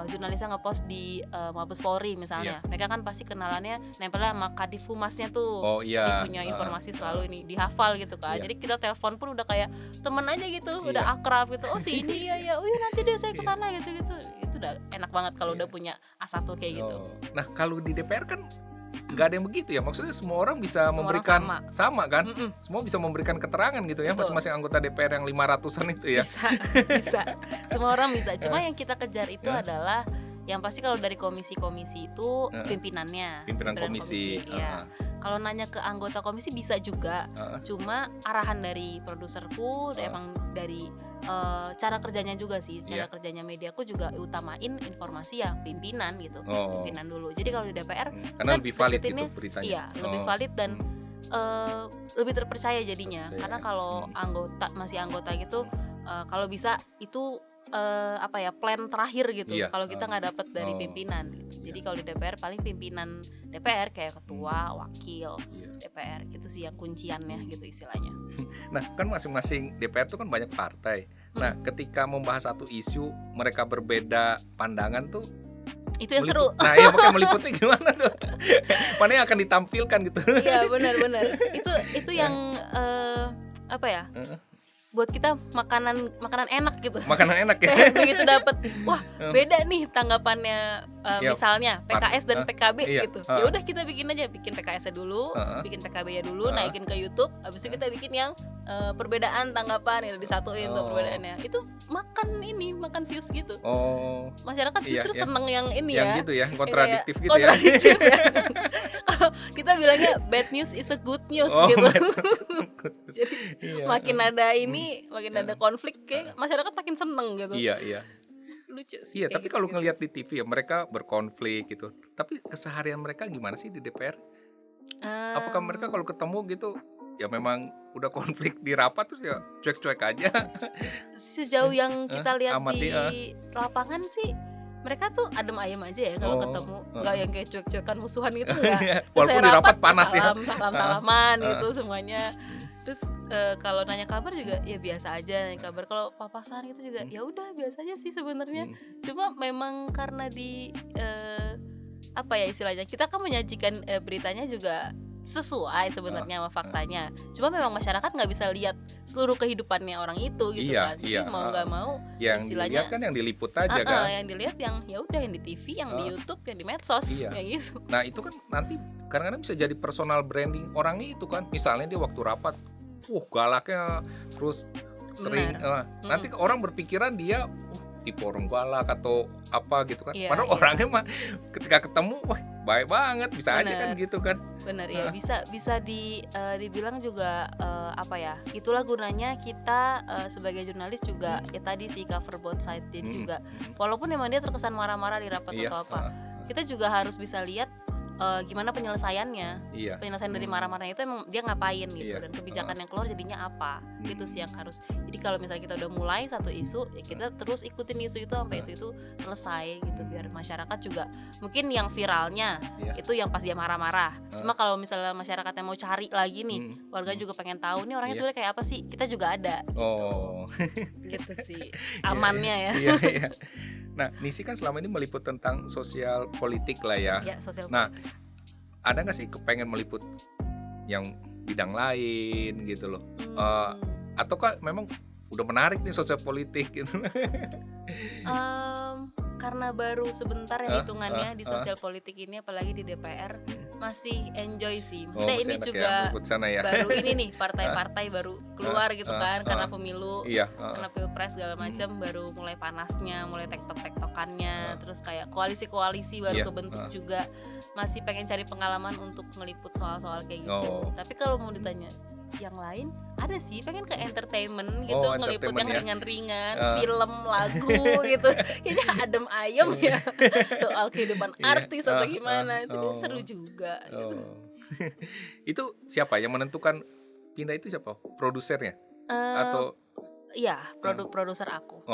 jurnalisnya ngepost di Mabes Polri misalnya. Mereka kan pasti kenalannya nempelnya sama Kadif Humasnya tuh. Oh Jadi iya. punya informasi selalu ini dihafal gitu kan. Jadi kita telepon pun udah kayak temen aja gitu, udah Iya. akrab gitu. Oh si ini ya, oh iya nanti deh saya kesana gitu-gitu. Itu udah enak banget kalau udah punya A1 kayak gitu. Nah kalau di DPR kan nggak ada yang begitu ya, maksudnya semua orang bisa Semua orang memberikan sama. kan, Mm-mm. semua bisa memberikan keterangan gitu ya, Betul. masing-masing anggota DPR yang 500-an itu ya. Bisa. Semua orang bisa. Cuma yang kita kejar itu adalah yang pasti kalau dari komisi-komisi itu pimpinannya. Pimpinan komisi. Iya. Kalau nanya ke anggota komisi bisa juga. Cuma arahan dari produserku, emang dari cara kerjanya juga sih. Cara kerjanya mediaku juga utamain informasi yang pimpinan gitu. Pimpinan dulu. Jadi kalau di DPR karena lebih valid gitu deketinnya, beritanya. iya, lebih valid dan lebih terpercaya jadinya. Karena kalau masih anggota gitu, kalau bisa itu plan terakhir gitu. Kalau kita nggak dapat dari pimpinan gitu. Jadi kalau di DPR paling pimpinan DPR kayak ketua, wakil DPR gitu sih yang kunciannya gitu istilahnya. Nah kan masing-masing DPR itu kan banyak partai. Nah ketika membahas satu isu mereka berbeda pandangan tuh itu yang seru. Nah ya makanya meliputnya gimana tuh? Mana yang akan ditampilkan gitu? Iya benar-benar. Itu yang buat kita makanan enak gitu. Makanan enak ya. Begitu dapat, wah beda nih tanggapannya misalnya PKS dan PKB gitu. Ya udah kita bikin PKS-nya dulu, bikin PKB-nya dulu, naikin ke YouTube, habis itu kita bikin yang perbedaan tanggapan itu disatuin tuh perbedaannya. Itu makan views gitu. Masyarakat justru seneng yang ini yang ya. gitu ya, kontradiktif gitu kontradiktif ya. Kalau kita bilangnya bad news is a good news gitu. Jadi makin ada makin ada konflik kayak masyarakat makin seneng gitu. Iya. Lucu sih. Iya, tapi kalau ngelihat di TV ya mereka berkonflik gitu. Tapi keseharian mereka gimana sih di DPR? Apakah mereka kalau ketemu gitu ya memang udah konflik di rapat terus ya cuek-cuek aja? Sejauh yang kita lihat amati, di lapangan sih mereka tuh adem ayem aja ya kalau ketemu, nggak yang kayak cuek-cuekan musuhan gitu enggak. Walaupun di rapat panas salaman gitu semuanya. Terus kalau nanya kabar juga ya biasa aja nanya kabar. Kalau papasan itu juga ya udah biasa aja sih sebenarnya. Cuma memang karena di istilahnya kita kan menyajikan beritanya juga sesuai sebenarnya sama faktanya. Cuma memang masyarakat nggak bisa lihat seluruh kehidupannya orang itu gitu kan. Jadi mau nggak mau yang istilahnya dilihat kan yang diliput aja kan. Yang dilihat yang ya udah yang di TV, yang di YouTube, yang di medsos kayak gitu. Nah itu kan nanti kadang-kadang bisa jadi personal branding orangnya itu kan. Misalnya dia waktu rapat, galaknya terus sering. Nanti orang berpikiran dia tipe orang galak atau apa gitu kan. Padahal orangnya mah ketika ketemu, wah baik banget, bisa aja kan gitu kan. Benar ya, bisa dibilang juga itulah gunanya kita sebagai jurnalis juga ya tadi sih cover both side juga. Walaupun emang dia terkesan marah-marah di rapat atau apa, kita juga harus bisa lihat gimana penyelesaiannya. Penyelesaian dari marah-marahnya itu emang dia ngapain gitu dan kebijakan yang keluar jadinya apa. Itu sih yang harus. Jadi kalau misalnya kita udah mulai satu isu, ya kita terus ikutin isu itu sampai isu itu selesai gitu biar masyarakat juga mungkin yang viralnya itu yang pas dia marah-marah. Cuma kalau misalnya masyarakatnya mau cari lagi nih, warga juga pengen tahu nih orangnya sebenarnya kayak apa sih, kita juga ada gitu. Gitu sih amannya ya. Iya. Nah, Nisi kan selama ini meliput tentang sosial politik lah ya. Sosial nah, ada nggak sih kepengen meliput yang bidang lain gitu loh? Ataukah memang udah menarik nih sosial politik gitu? Karena baru sebentar ya hitungannya di sosial politik ini, apalagi di DPR masih enjoy sih. Maksudnya ini juga baru ini nih partai-partai baru keluar gitu kan karena pemilu, karena pilpres segala macam baru mulai panasnya, mulai tektok-tektokannya, terus kayak koalisi-koalisi baru kebentuk juga. Masih pengen cari pengalaman untuk ngeliput soal-soal kayak gitu. Tapi kalau mau ditanya yang lain ada sih, pengen ke entertainment gitu, ngeliput yang ringan-ringan, film, lagu gitu, kayaknya adem ayem ya soal kehidupan artis atau gimana, itu seru juga gitu. Itu siapa yang menentukan pindah itu, siapa produsernya atau Iya, produser aku.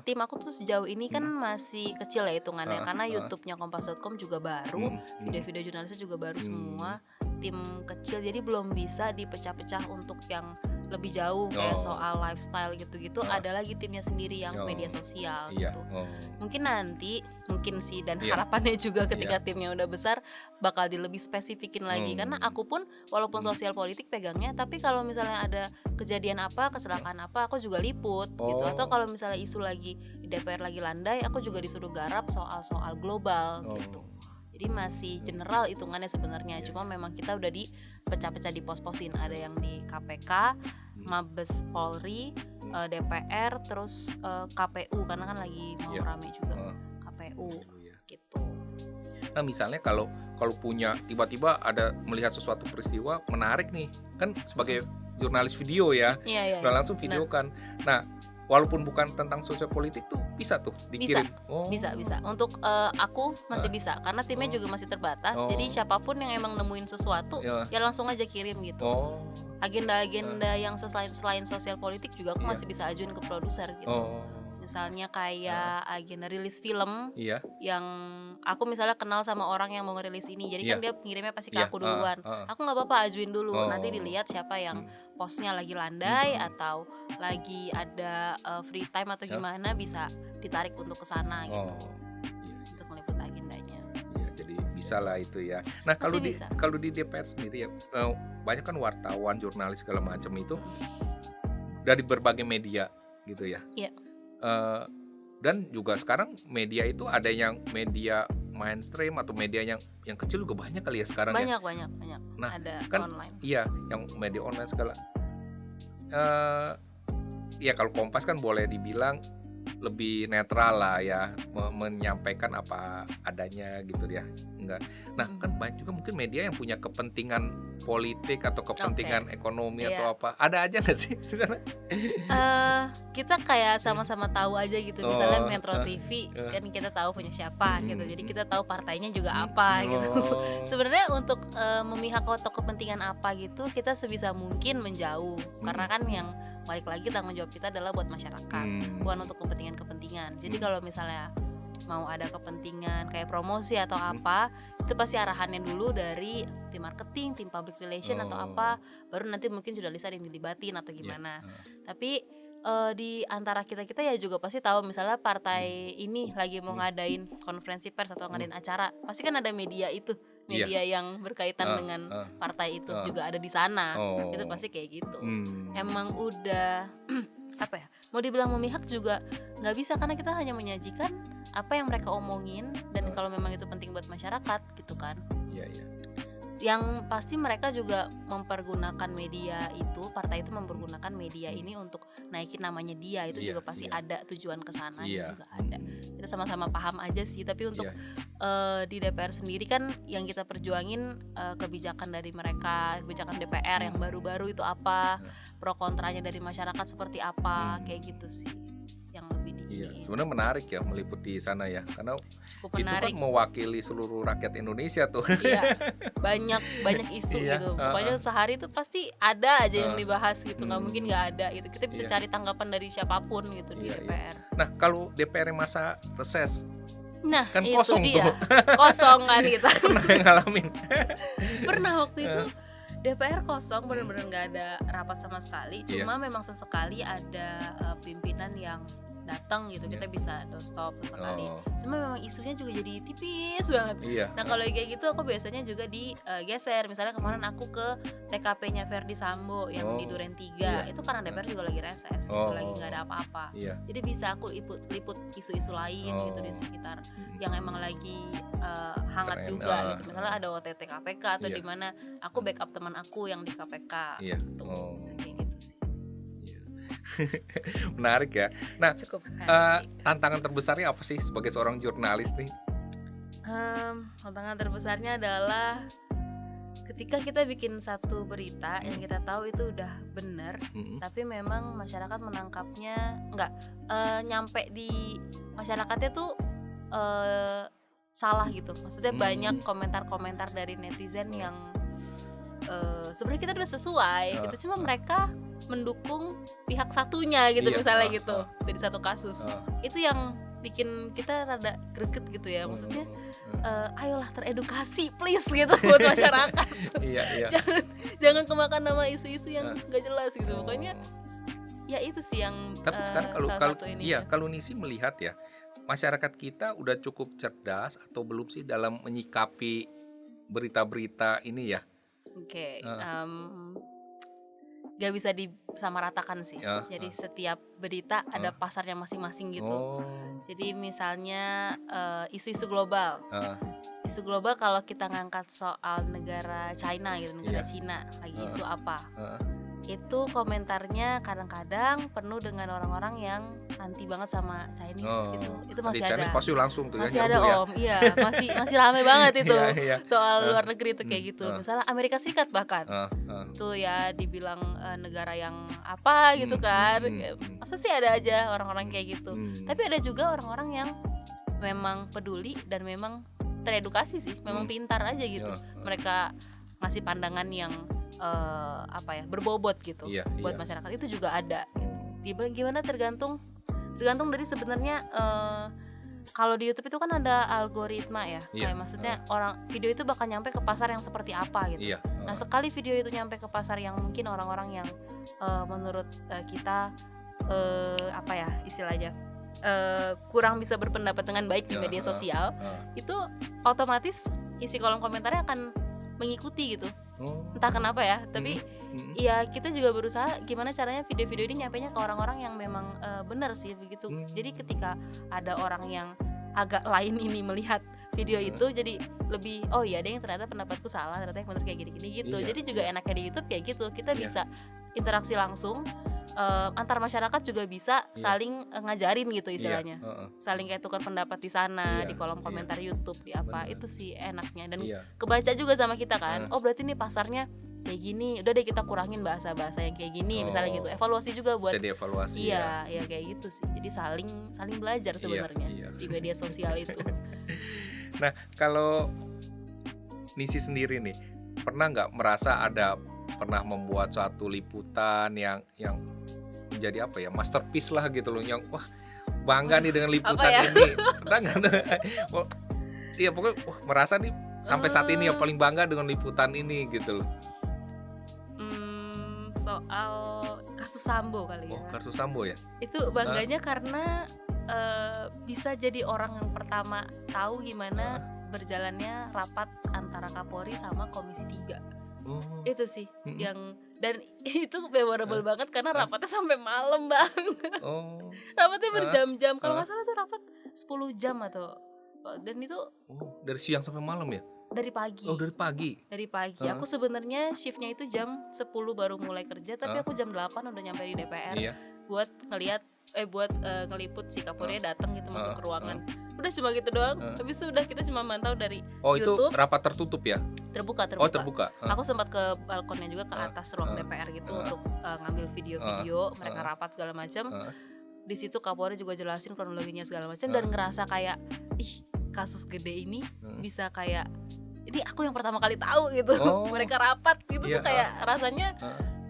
Tim aku tuh sejauh ini kan masih kecil ya hitungannya, karena YouTube-nya Kompas.com juga baru, video-video jurnalisnya juga baru semua, tim kecil, jadi belum bisa dipecah-pecah untuk yang lebih jauh kayak Oh. soal lifestyle gitu-gitu, Ah. ada lagi timnya sendiri yang Oh. media sosial Iya. gitu. Oh. Mungkin nanti, mungkin sih, dan Iya. harapannya juga ketika Iya. timnya udah besar bakal lebih spesifikin lagi. Karena aku pun walaupun sosial politik pegangnya, tapi kalau misalnya ada kejadian apa, kecelakaan apa, aku juga liput gitu. Atau Oh. kalau misalnya isu lagi di DPR lagi landai, aku juga disuruh garap soal-soal global Oh. gitu. Jadi masih general hitungannya sebenarnya. Iya. Cuma memang kita udah dipecah-pecah, di pos-posin. Ada yang di KPK, Mabes Polri, DPR, terus KPU, karena kan lagi mau Iya. rame juga Oh. KPU Iya. gitu. Nah, misalnya kalau punya tiba-tiba ada melihat sesuatu peristiwa menarik nih, kan sebagai jurnalis video ya, Iya, udah langsung videokan. Nah, walaupun bukan tentang sosial politik tuh bisa tuh dikirim. Oh. Bisa. Untuk aku masih bisa, karena timnya Oh. juga masih terbatas. Oh. Jadi siapapun yang emang nemuin sesuatu, Ya. ya langsung aja kirim gitu. Oh. Agenda-agenda yang selain sosial politik juga aku Iya. masih bisa ajuin ke produser gitu. Oh. Misalnya kayak agenda rilis film Iya. yang aku misalnya kenal sama orang yang mau ngerilis ini, jadi kan Iya. dia ngirimnya pasti ke Iya. aku duluan. Aku nggak apa-apa ajuin dulu, nanti Oh. dilihat siapa yang Hmm. posnya lagi landai atau lagi ada free time atau Ya. gimana, bisa ditarik untuk kesana gitu, Oh. Iya. untuk meliput agendanya. Iya, jadi bisa lah itu ya. Nah, kalau Pasti bisa. kalau di DPR sendiri ya, banyak kan wartawan, jurnalis segala macam itu dari berbagai media gitu ya. Iya. Dan juga sekarang media itu ada yang media mainstream atau media yang kecil juga banyak kali ya sekarang ya. Banyak. Nah, Ada kan online. iya, yang media online segala. Ya kalau Kompas kan boleh dibilang lebih netral lah ya, menyampaikan apa adanya gitu ya. Enggak. Nah, kan banyak juga mungkin media yang punya kepentingan politik atau kepentingan ekonomi atau Iya. apa. Ada aja nggak sih di sana? Kita kayak sama-sama tahu aja gitu. Misalnya Oh, Metro TV kan kita tahu punya siapa gitu. Jadi kita tahu partainya juga apa gitu. Oh. Sebenarnya untuk memihak atau kepentingan apa gitu, kita sebisa mungkin menjauh. Karena kan yang balik lagi tanggung jawab kita adalah buat masyarakat, bukan untuk kepentingan-kepentingan. Jadi kalau misalnya mau ada kepentingan kayak promosi atau apa, itu pasti arahannya dulu dari tim marketing, tim public relation atau apa, baru nanti mungkin jurnalis ada yang dilibatin atau gimana. Tapi di antara kita ya juga pasti tahu, misalnya partai ini lagi mau ngadain konferensi pers atau ngadain acara, pasti kan ada media itu, media yang berkaitan dengan partai itu juga ada di sana. Itu pasti kayak gitu. Emang udah apa ya, mau dibilang memihak juga nggak bisa, karena kita hanya menyajikan apa yang mereka omongin, dan kalau memang itu penting buat masyarakat gitu kan. Iya. Yang pasti mereka juga mempergunakan media itu, partai itu mempergunakan media ini untuk naikin namanya dia, itu juga pasti ada tujuan kesana juga ada. Kita sama-sama paham aja sih, tapi untuk di DPR sendiri kan yang kita perjuangin kebijakan dari mereka, kebijakan DPR yang baru-baru itu apa, pro kontranya dari masyarakat seperti apa, kayak gitu sih yang lebih Iya, sebenarnya menarik ya meliput di sana ya, karena cukup itu menarik. kan mewakili seluruh rakyat Indonesia tuh. Iya, banyak isu gitu. Pokoknya sehari itu pasti ada aja yang dibahas gitu, nggak mungkin nggak ada gitu. Kita bisa cari tanggapan dari siapapun gitu di DPR. Nah, kalau DPR yang masa reses Nah, kan itu kosong dia. tuh. Kosong kan kita. pernah ngalamin. Pernah waktu itu DPR kosong, benar-benar nggak ada rapat sama sekali. Cuma memang sesekali ada pimpinan yang datang gitu, kita bisa doorstop sesekali. Cuma memang isunya juga jadi tipis banget. Iya. Nah kalau kayak gitu aku biasanya juga digeser. Misalnya kemarin aku ke TKP-nya Verdi Sambo yang di Duren 3, itu karena DPR juga lagi reses gitu, lagi nggak ada apa-apa. Jadi bisa aku liput isu-isu lain gitu di sekitar yang emang lagi hangat juga gitu. Misalnya ada OTT KPK atau di mana aku backup teman aku yang di KPK. Gitu. Bisa kayak gitu sih. Menarik ya. Nah, Cukup menarik. tantangan terbesarnya apa sih sebagai seorang jurnalis nih? Tantangan terbesarnya adalah ketika kita bikin satu berita yang kita tahu itu udah benar, tapi memang masyarakat menangkapnya nggak nyampe di masyarakatnya tuh salah gitu. Maksudnya banyak komentar-komentar dari netizen yang sebenarnya kita udah sesuai gitu, cuma mereka mendukung pihak satunya gitu, misalnya gitu dari satu kasus. Itu yang bikin kita rada greget gitu ya, maksudnya ayolah teredukasi please gitu buat masyarakat. Iya, iya. Jangan kemakan nama isu-isu yang Nah. nggak jelas gitu. Oh. Pokoknya ya itu sih yang Tapi sekarang kalau salah kalau satu iya, ininya. kalau Nisi melihat ya, masyarakat kita udah cukup cerdas atau belum sih dalam menyikapi berita-berita ini ya? Oke, Heeh. gak bisa disamaratakan sih. Ya, Jadi setiap berita ada pasarnya masing-masing gitu. Oh. Jadi misalnya isu-isu global. Heeh. Isu global kalau kita ngangkat soal negara China gitu, negara Iya. Cina lagi Heeh. isu apa. Heeh. Itu komentarnya kadang-kadang penuh dengan orang-orang yang anti banget sama Chinese Oh. gitu. Itu Di masih Chinese ada. pasti langsung tuh Masih ya ada nyerbu ya. Om, iya, masih rame banget itu. Iya, iya. Soal Heeh. luar negeri itu kayak gitu. Misalnya Amerika Serikat bahkan. Heeh. Tuh ya dibilang negara yang apa gitu kan. Apa sih ada aja orang-orang kayak gitu. Tapi ada juga orang-orang yang memang peduli dan memang teredukasi sih, memang pintar aja gitu. Mereka ngasih pandangan yang berbobot gitu Iya, buat iya. masyarakat, itu juga ada. Gimana tergantung dari sebenarnya kalau di YouTube itu kan ada algoritma ya, Iya. kayak maksudnya orang video itu bakal nyampe ke pasar yang seperti apa gitu. Iya. Nah sekali video itu nyampe ke pasar yang mungkin orang-orang yang menurut kita istilahnya kurang bisa berpendapat dengan baik di Ya, media sosial, itu otomatis isi kolom komentarnya akan mengikuti gitu. Oh. Entah kenapa ya, tapi ya kita juga berusaha gimana caranya video-video ini nyampainya ke orang-orang yang memang benar sih begitu. Jadi ketika ada orang yang agak lain ini melihat video itu, jadi lebih oh iya deh ternyata pendapatku salah, ternyata yang benar kayak gini-gini gitu. Iya, Jadi juga enaknya di YouTube kayak gitu, kita Iya. bisa interaksi langsung, antar masyarakat juga bisa Iya. saling ngajarin gitu Iya. istilahnya. Heeh. Saling kayak tukar pendapat di sana, Iya, di kolom iya. komentar YouTube, di apa. Benar. Itu sih enaknya dan Iya. kebaca juga sama kita kan. Oh berarti nih pasarnya kayak gini, udah deh kita kurangin bahasa-bahasa yang kayak gini misalnya gitu. Evaluasi juga buat Bisa dievaluasi ya. iya kayak gitu sih. Jadi saling belajar sebenarnya iya. di media sosial itu. Nah, kalau Nisi sendiri nih, pernah nggak merasa pernah membuat suatu liputan yang menjadi apa ya, masterpiece lah gitu loh, yang wah bangga nih dengan liputan ya? ini. Pernah nggak tuh? Oh, iya pokoknya merasa nih sampai saat ini yang paling bangga dengan liputan ini gitu loh. Soal kasus Sambo kali ya. Oh, kasus Sambo ya? Itu bangganya karena bisa jadi orang yang pertama tahu gimana berjalannya rapat antara Kapolri sama Komisi 3. Oh. Itu sih yang, dan itu memorable banget karena rapatnya sampai malam Bang. Oh. Rapatnya berjam-jam, kalau nggak salah tuh rapat 10 jam atau, dan itu Dari siang sampai malam ya? dari pagi. Oh, dari pagi. Dari pagi. Aku sebenarnya shiftnya itu jam 10 baru mulai kerja, tapi aku jam 8 udah nyampe di DPR Iya. buat ngeliput si Kapolri datang gitu masuk ke ruangan. Udah cuma gitu doang. Habis itu udah kita cuma mantau dari Oh, YouTube. itu rapat tertutup ya? Terbuka. Oh, terbuka. Aku sempat ke balkonnya juga, ke atas ruang DPR gitu untuk ngambil video-video mereka rapat segala macam. Di situ Kapolri juga jelasin kronologinya segala macam dan ngerasa kayak ih, kasus gede ini bisa kayak ini aku yang pertama kali tahu gitu. Mereka rapat gitu tuh kayak rasanya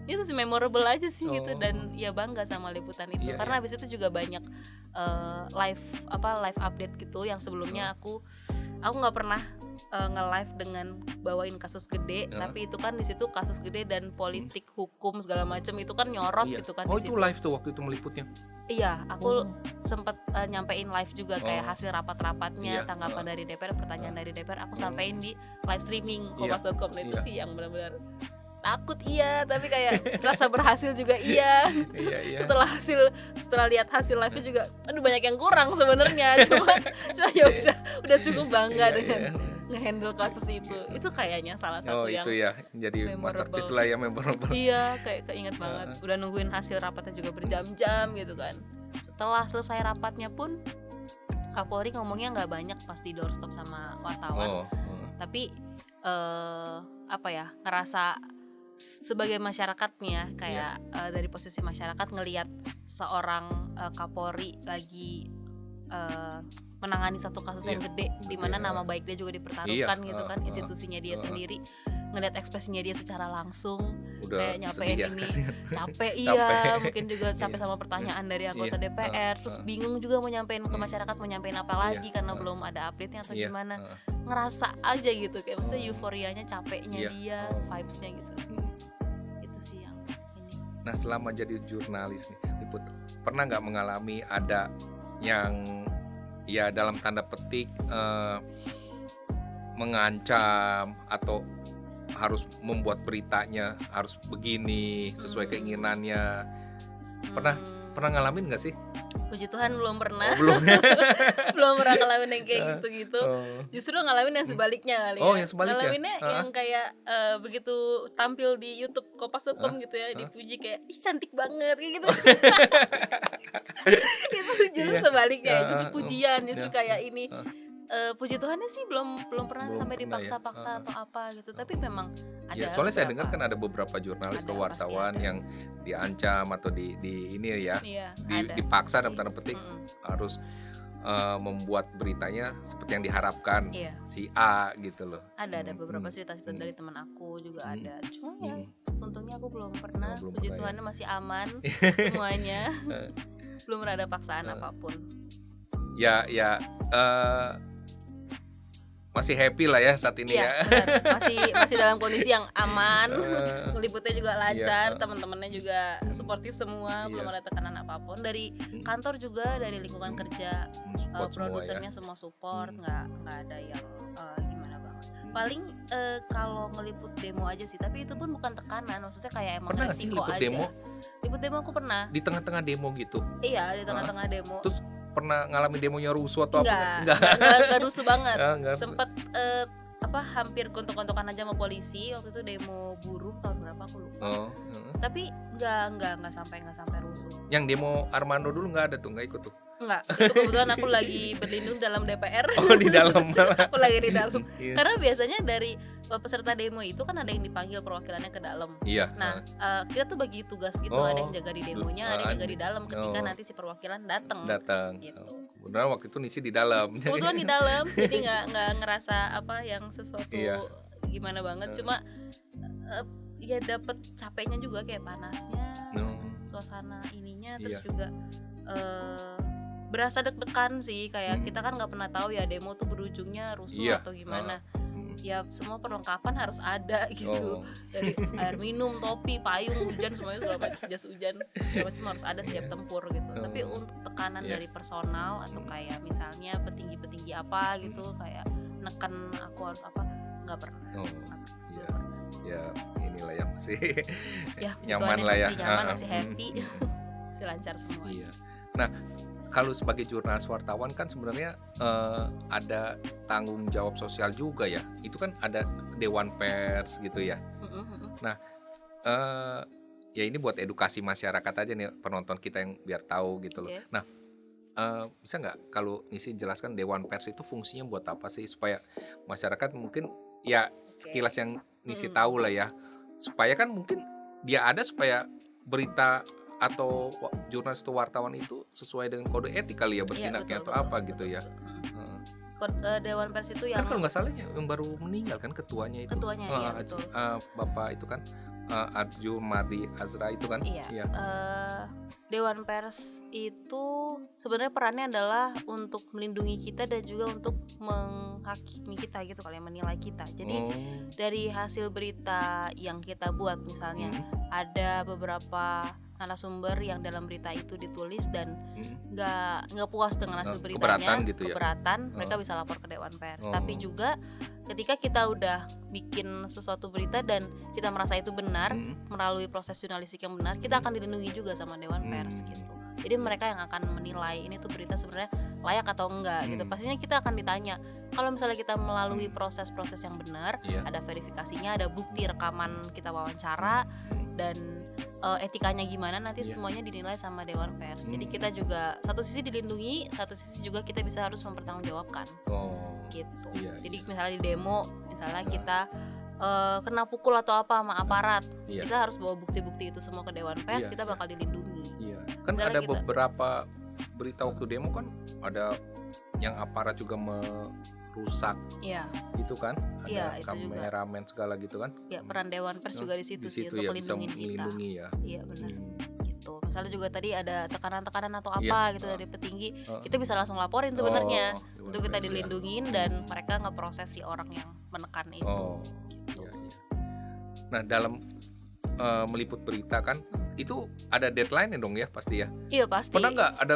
itu sih memorable aja sih gitu, dan ya bangga sama liputan itu karena habis itu juga banyak live update gitu yang sebelumnya aku nggak pernah nge-live dengan bawain kasus gede, tapi itu kan di situ kasus gede dan politik hukum segala macam itu kan nyorot gitu kan. Oh, di itu situ. live tuh waktu itu meliputnya. Iya, aku sempet nyampein live juga kayak hasil rapat-rapatnya, Iya, tanggapan dari DPR, pertanyaan dari DPR, aku sampein di live streaming kompas.com. Itu sih yang benar-benar takut tapi kayak rasa berhasil juga Terus Iya. setelah lihat hasil live-nya juga aduh banyak yang kurang sebenarnya. cuma ya udah cukup bangga dengan ngehandle kasus itu. Itu kayaknya salah satu yang itu ya jadi memorable. masterpiece lah ya, memorable. Iya, kayak keinget banget. Udah nungguin hasil rapatnya juga berjam-jam gitu kan. Setelah selesai rapatnya pun Kapolri ngomongnya nggak banyak pas di doorstop sama wartawan. Tapi ngerasa sebagai masyarakatnya kayak dari posisi masyarakat ngelihat seorang Kapolri lagi menangani satu kasus yang gede di mana nama baik dia juga dipertaruhkan gitu kan, institusinya dia sendiri, ngelihat ekspresinya dia secara langsung kayak nyampein ini capek mungkin juga sampai sama pertanyaan dari anggota DPR, terus bingung juga mau nyampein ke masyarakat, mau nyampein apa lagi karena belum ada update-nya atau gimana. ngerasa aja gitu, kayak maksudnya euforianya, capeknya Iya. dia, Oh. vibes-nya gitu. Hmm. Itu sih yang ini. Nah, selama jadi jurnalis nih, Liput, pernah nggak mengalami ada yang ya dalam tanda petik mengancam atau harus membuat beritanya harus begini sesuai keinginannya? Pernah ngalamin nggak sih? Puji Tuhan belum pernah. Oh, belum. Belum pernah ngalamin yang kayak gitu-gitu. Oh. Justru ngalamin yang sebaliknya kali ya. Oh, yang sebaliknya? Ngalaminnya yang kayak begitu tampil di YouTube Kompas.com gitu ya, dipuji kayak ih cantik banget kayak gitu. Itu justru Iya. sebaliknya ya, Ah, justru pujian, justru iya. kayak ini. Puji Tuhannya sih belum pernah Belum sampai pernah ya. dipaksa-paksa atau apa gitu. Tapi memang ada Ya, soalnya saya dengar beberapa. kan ada beberapa jurnalis atau Ada, wartawan pasti ada. yang diancam atau di ini ya, Iya, ada. dipaksa dalam Pasti. tanda petik Mm-mm. harus membuat beritanya seperti yang diharapkan Iya. si A gitu loh. Ada beberapa Hmm. cerita-cerita dari teman aku juga ada. Cuma ya untungnya aku belum Oh, pernah. belum Puji pernah ya. Tuhannya masih aman semuanya. Belum pernah ada paksaan apapun. Ya masih happy lah ya saat ini Iya, ya. benar. Masih dalam kondisi yang aman. Eh, Ngeliputnya juga lancar, Iya. teman-temannya juga suportif semua, belum Iya. ada tekanan apapun. Dari kantor juga, dari lingkungan kerja, support semua ya. produsernya semua support, nggak ada yang gimana banget. Paling kalau ngeliput demo aja sih, tapi itu pun bukan tekanan, maksudnya kayak emang Pernah nggak sih resiko liput aja. demo? Liput demo aku pernah. Di tengah-tengah demo gitu. Iya, di tengah-tengah demo. Terus pernah ngalamin demonya rusuh atau apa? Enggak rusuh banget. Enggak. Sempet hampir gontok-gontokan aja sama polisi waktu itu demo buruh tahun berapa aku lupa. Oh, Tapi nggak sampai rusuh. yang demo Armando dulu nggak ada tuh, nggak ikut tuh. Enggak, itu kebetulan aku lagi berlindung dalam DPR. Oh, di dalam malah. Aku lagi di dalam. Iya. Karena biasanya dari peserta demo itu kan ada yang dipanggil perwakilannya ke dalam. Iya. Nah, kita tuh bagi tugas gitu, Oh, ada yang jaga di demonya, ada yang jaga di dalam ketika oh. nanti si perwakilan datang. Datang. Gitu. Kebetulan waktu itu Nisi di dalam. Kebetulan di dalam, jadi nggak ngerasa apa yang sesuatu Iya. gimana banget. Cuma ya dapet capeknya juga kayak panasnya, suasana ininya, terus Iya. juga berasa deg-degan sih, kayak kita kan nggak pernah tahu ya demo tuh berujungnya rusuh Iya. atau gimana. Ya semua perlengkapan harus ada gitu. Oh. Dari air minum, topi, payung, hujan, semuanya segala macam, jas hujan segala macam harus ada siap tempur gitu. Tapi untuk tekanan Iya. dari personal atau kayak misalnya petinggi-petinggi apa gitu, kayak neken aku harus apa, nggak pernah. Oh, Nggak pernah. iya. Ya inilah ya masih Ya nyaman Tuhan lah ya. masih nyaman, masih happy, masih lancar semua. Iya. Nah, kalau sebagai jurnalis wartawan kan sebenarnya ada tanggung jawab sosial juga ya. Itu kan ada Dewan Pers gitu ya. Nah, ya ini buat edukasi masyarakat aja nih, penonton kita yang biar tahu gitu loh. Oke. Nah, bisa nggak kalau Nisi jelaskan Dewan Pers itu fungsinya buat apa sih, supaya masyarakat mungkin ya sekilas yang Nisi tahu lah ya, supaya kan mungkin dia ada supaya berita atau jurnalis atau wartawan itu sesuai dengan kode etik kali ya bertindaknya, betul, atau apa gitu ya. Dewan Pers itu Kan yang kalau nggak salah yang baru meninggal kan ketuanya itu. Ketuanya, iya, betul. Bapak itu kan Arjun Mardi Azra itu kan. Iya. Dewan Pers itu sebenarnya perannya adalah untuk melindungi kita dan juga untuk menghakimi kita gitu, kali ya, menilai kita. Jadi dari hasil berita yang kita buat, misalnya ada beberapa narasumber yang dalam berita itu ditulis dan nggak puas dengan hasil beritanya, keberatan gitu ya? mereka bisa lapor ke Dewan Pers. Tapi juga ketika kita udah bikin sesuatu berita dan kita merasa itu benar melalui proses jurnalistik yang benar, kita akan dilindungi juga sama Dewan Pers gitu. Jadi mereka yang akan menilai ini tuh berita sebenarnya layak atau enggak gitu. Pastinya kita akan ditanya. Kalau misalnya kita melalui proses-proses yang benar, ada verifikasinya, ada bukti rekaman kita wawancara, dan etikanya gimana, nanti semuanya dinilai sama Dewan Pers. Jadi kita juga satu sisi dilindungi, satu sisi juga kita bisa harus mempertanggungjawabkan. Gitu. Jadi misalnya di demo, misalnya kita kena pukul atau apa sama aparat, kita harus bawa bukti-bukti itu semua ke Dewan Pers, kita bakal dilindungi. Kan Misalnya ada beberapa berita waktu demo kan ada yang aparat juga merusak itu kan, ada itu kameramen segala gitu kan. Ya, peran Dewan Pers juga di situ sih untuk ya, bisa melindungi kita. melindungi ya. Iya benar. Gitu. misalnya juga tadi ada tekanan-tekanan atau Iya, apa gitu dari petinggi, heeh. kita bisa langsung laporin sebenarnya Oh, untuk kita luar biasa. dilindungin dan mereka ngeproses si orang yang menekan itu. Oh, Gitu. iya, iya. Nah, dalam meliput berita kan itu ada deadline dong ya pasti ya. Iya pasti. Pernah nggak ada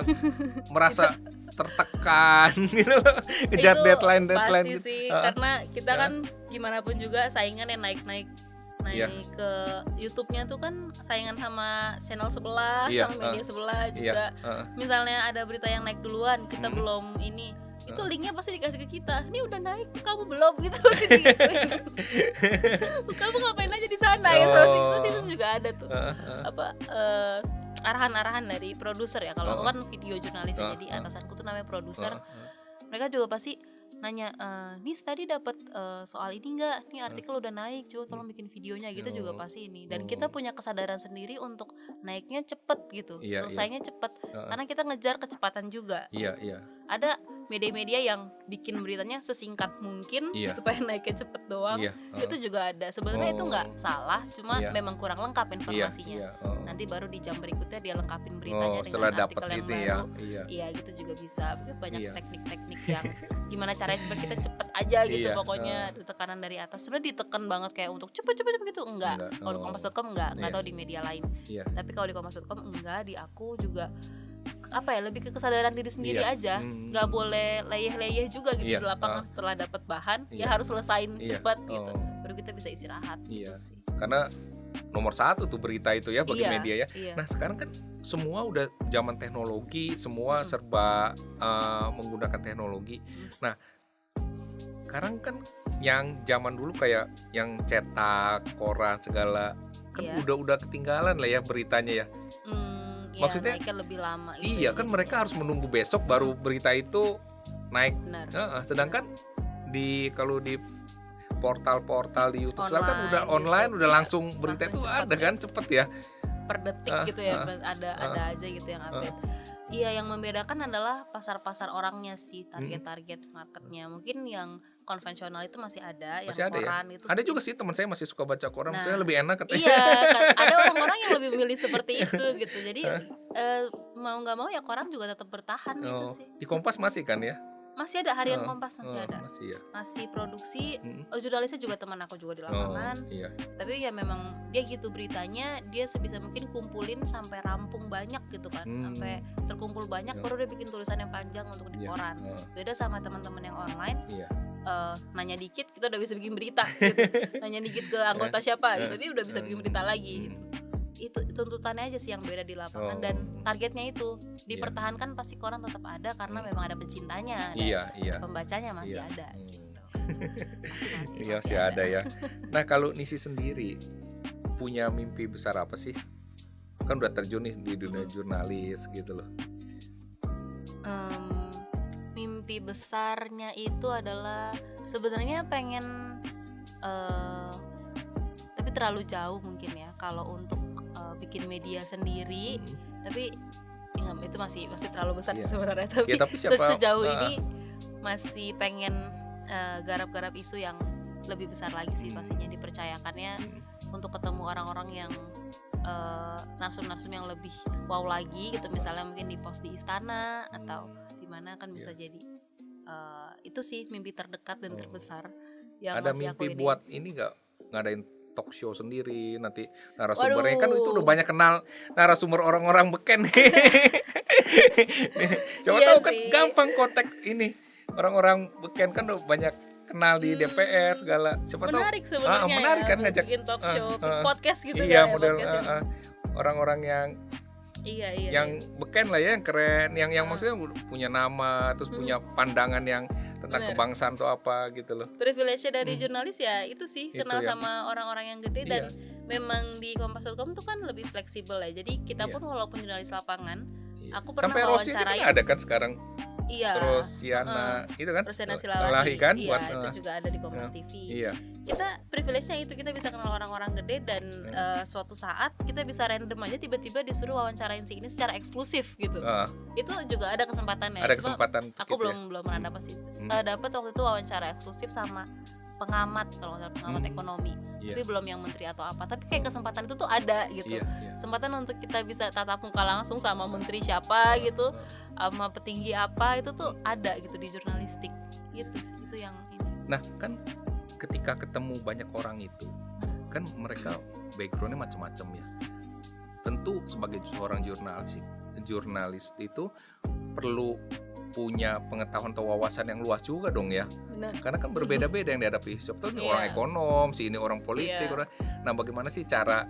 merasa tertekan gitu loh, ngejar Itu deadline pasti gitu? sih, Heeh. karena kita Heeh. kan gimana pun juga saingan yang naik Iya. ke YouTube-nya tuh kan saingan sama channel sebelah, Iya, sama media sebelah Iya, juga. heeh. Misalnya ada berita yang naik duluan, kita Mm. belum ini, itu Heeh. linknya pasti dikasih ke kita. Ini udah naik, kamu belum gitu pasti digituin. Kamu ngapain aja di sana ya? Pasti itu juga ada tuh. Heeh, heeh. Apa arahan-arahan dari produser ya. Kalau aku Heeh. kan video jurnalis Heeh, jadi heeh. atasanku tuh namanya produser. Heeh, Mereka juga pasti nanya, Nis tadi dapat soal ini nggak? Nih artikel udah naik, coba tolong bikin videonya gitu juga Oh. pasti ini. Dan kita punya kesadaran sendiri untuk naiknya cepet gitu, Iya, iya. selesainya cepet. Heeh. Karena kita ngejar kecepatan juga. Iya, iya. Ada media-media yang bikin beritanya sesingkat mungkin Iya. supaya naiknya cepet doang. Iya, heeh. Itu juga ada. Sebenarnya itu nggak Oh. salah, cuma Iya. memang kurang lengkap Iya, informasinya. iya. Oh. Nanti baru di jam berikutnya dia lengkapin beritanya Oh, setelah dengan dapat artikel yang ini baru. ya. Iya. Iya gitu juga bisa. Banyak Iya. teknik-teknik yang gimana caranya supaya kita cepet aja gitu. Iya, Pokoknya tekanan dari atas. Sebenarnya ditekan banget kayak untuk cepet gitu enggak. Enggak. Kalau di Oh. kompas.com enggak Iya. tahu di media lain. Iya. Tapi kalau di kompas.com enggak, di aku juga apa ya, lebih ke kesadaran diri sendiri Iya. aja. Nggak boleh leyeh-leyeh juga gitu Iya, di lapangan setelah dapat bahan Iya. ya harus selesain Iya. cepet gitu. Oh. Baru kita bisa istirahat Iya. gitu sih. Karena nomor satu tuh berita itu ya bagi Iya, media ya. iya. Nah, sekarang kan semua udah zaman teknologi, semua Mm-mm. serba menggunakan teknologi. Nah, sekarang kan yang zaman dulu kayak yang cetak, koran segala kan Iya. udah ketinggalan lah ya beritanya ya. Ya, Maksudnya naiknya lebih lama gitu Iya ya kan jadinya. mereka harus menunggu besok baru berita itu naik. Benar. Sedangkan kalau di portal-portal di YouTube sekarang kan udah Online online, gitu. udah Iya, langsung berita langsung itu cepet ada ya. kan cepet ya. Per detik gitu ya, ada aja gitu yang update. Iya, yang membedakan adalah pasar-pasar orangnya sih, target-target marketnya. Mungkin yang konvensional itu masih ada, Masih yang ada ya. koran itu. Ada juga sih teman saya masih suka baca koran, Nah, saya lebih enak katanya. Iya, ada orang-orang yang lebih memilih seperti itu gitu. Jadi mau nggak mau ya koran juga tetap bertahan gitu Oh, sih. di Kompas masih kan ya? Masih ada harian Oh, Kompas masih oh, ada. Masih ya. Masih produksi. Mm. Jurnalisnya juga teman aku juga di Oh, lapangan. iya. Tapi ya memang dia gitu beritanya, dia sebisa mungkin kumpulin sampai rampung banyak gitu kan, sampai terkumpul banyak Ya. baru dia bikin tulisan yang panjang untuk di Iya. koran. Oh, Beda sama teman-teman yang online, iya. nanya dikit kita udah bisa bikin berita gitu. Nanya dikit ke anggota siapa gitu, dia udah bisa bikin berita lagi gitu. Itu tuntutannya aja sih yang beda di lapangan. Dan targetnya itu dipertahankan, pasti koran tetap ada karena memang ada pencintanya, ada Iya. pembacanya masih Iya. ada gitu. Iya masih ada ya. Nah, kalau Nisi sendiri punya mimpi besar apa sih? Kan udah terjun nih di dunia jurnalis gitu loh. Mimpi besarnya itu adalah sebenarnya pengen tapi terlalu jauh mungkin ya kalau untuk bikin media sendiri. Tapi ya, itu masih terlalu besar sih Iya. sebenarnya. Tapi, Ya, tapi siapa- sejauh ini masih pengen garap-garap isu yang lebih besar lagi sih, pastinya dipercayakannya untuk ketemu orang-orang yang narsum-narsum yang lebih wow lagi gitu, misalnya mungkin di post di istana atau di mana kan bisa jadi itu sih mimpi terdekat dan terbesar yang Ada masih aku mimpi ini. buat ini nggak ngadain talk show sendiri nanti narasumbernya kan itu Waduh. udah banyak kenal narasumber orang-orang beken. Coba Iya tahu kan sih. gampang kontak ini orang-orang beken kan udah banyak kenal di DPR segala. Siapa tahu Menarik sebenarnya menarik ya, kan untuk ngajak bikin talk show, podcast gitu iya kan ya, model podcast yang- orang-orang yang iya. beken lah ya, yang keren, yang maksudnya punya nama terus punya pandangan yang tentang Bener. kebangsaan atau apa gitu loh. Privilege dari jurnalis ya itu sih, Itu kenal ya. sama orang-orang yang gede. Iya. Dan memang di kompas.com tuh kan lebih fleksibel ya, jadi kita Iya. pun walaupun jurnalis lapangan, Iya. aku pernah Sampai Rossi aja kan wawancarain. ada kan sekarang. Iya, Rosiana itu kan Rosiana Lalahi Silalahi kan iya, buat itu juga ada di Kompas TV. iya. Kita privilege-nya itu, kita bisa kenal orang-orang gede dan suatu saat kita bisa random aja tiba-tiba disuruh wawancarain si ini secara eksklusif gitu. Itu juga ada kesempatannya. Ada Cuma kesempatan aku gitu ya. belum pernah dapat sih. Dapat waktu itu wawancara eksklusif sama pengamat, kalau nggak salah pengamat ekonomi, Iya. tapi belum yang menteri atau apa. Tapi kayak kesempatan itu tuh ada gitu, Iya. kesempatan untuk kita bisa tatap muka langsung sama menteri siapa gitu, sama petinggi apa, itu tuh ada gitu di jurnalistik gitu sih, itu yang ini. Nah, kan ketika ketemu banyak orang itu, kan mereka backgroundnya macam-macam ya. Tentu sebagai seorang jurnalis itu perlu punya pengetahuan atau wawasan yang luas juga dong ya. Benar. Karena kan berbeda-beda yang dihadapi. Siapa tahu ini Iya. orang ekonom, si ini orang politik. Iya. Nah, bagaimana sih cara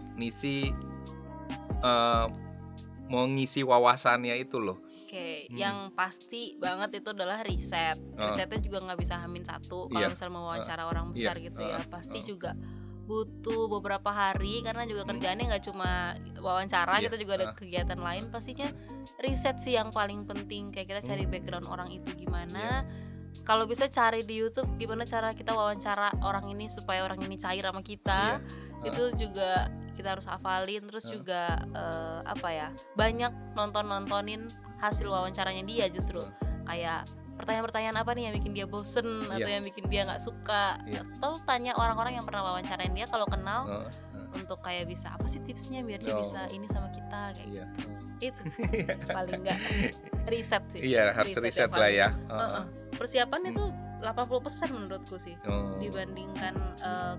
mengisi wawasannya itu loh? Oke, yang pasti banget itu adalah riset. Risetnya juga nggak bisa hamin satu. Kalau Iya. misalnya mau wawancara orang besar gitu ya, pasti juga butuh beberapa hari, karena juga kerjaannya nggak cuma wawancara, Iya. kita juga ada kegiatan lain. Pastinya riset sih yang paling penting. Kayak kita cari background orang itu gimana. Kalau bisa cari di YouTube gimana cara kita wawancara orang ini supaya orang ini cair sama kita. Itu juga kita harus hafalin. Terus juga banyak nontonin hasil wawancaranya dia, justru kayak pertanyaan-pertanyaan apa nih yang bikin dia bosen atau yang bikin dia nggak suka, atau tanya orang-orang yang pernah wawancarain dia kalau kenal, untuk kayak bisa apa sih tipsnya biar dia bisa ini sama kita kayak gitu. Itu sih paling nggak riset sih. Iya, harus riset lah ya. Persiapan itu 80% menurutku sih, dibandingkan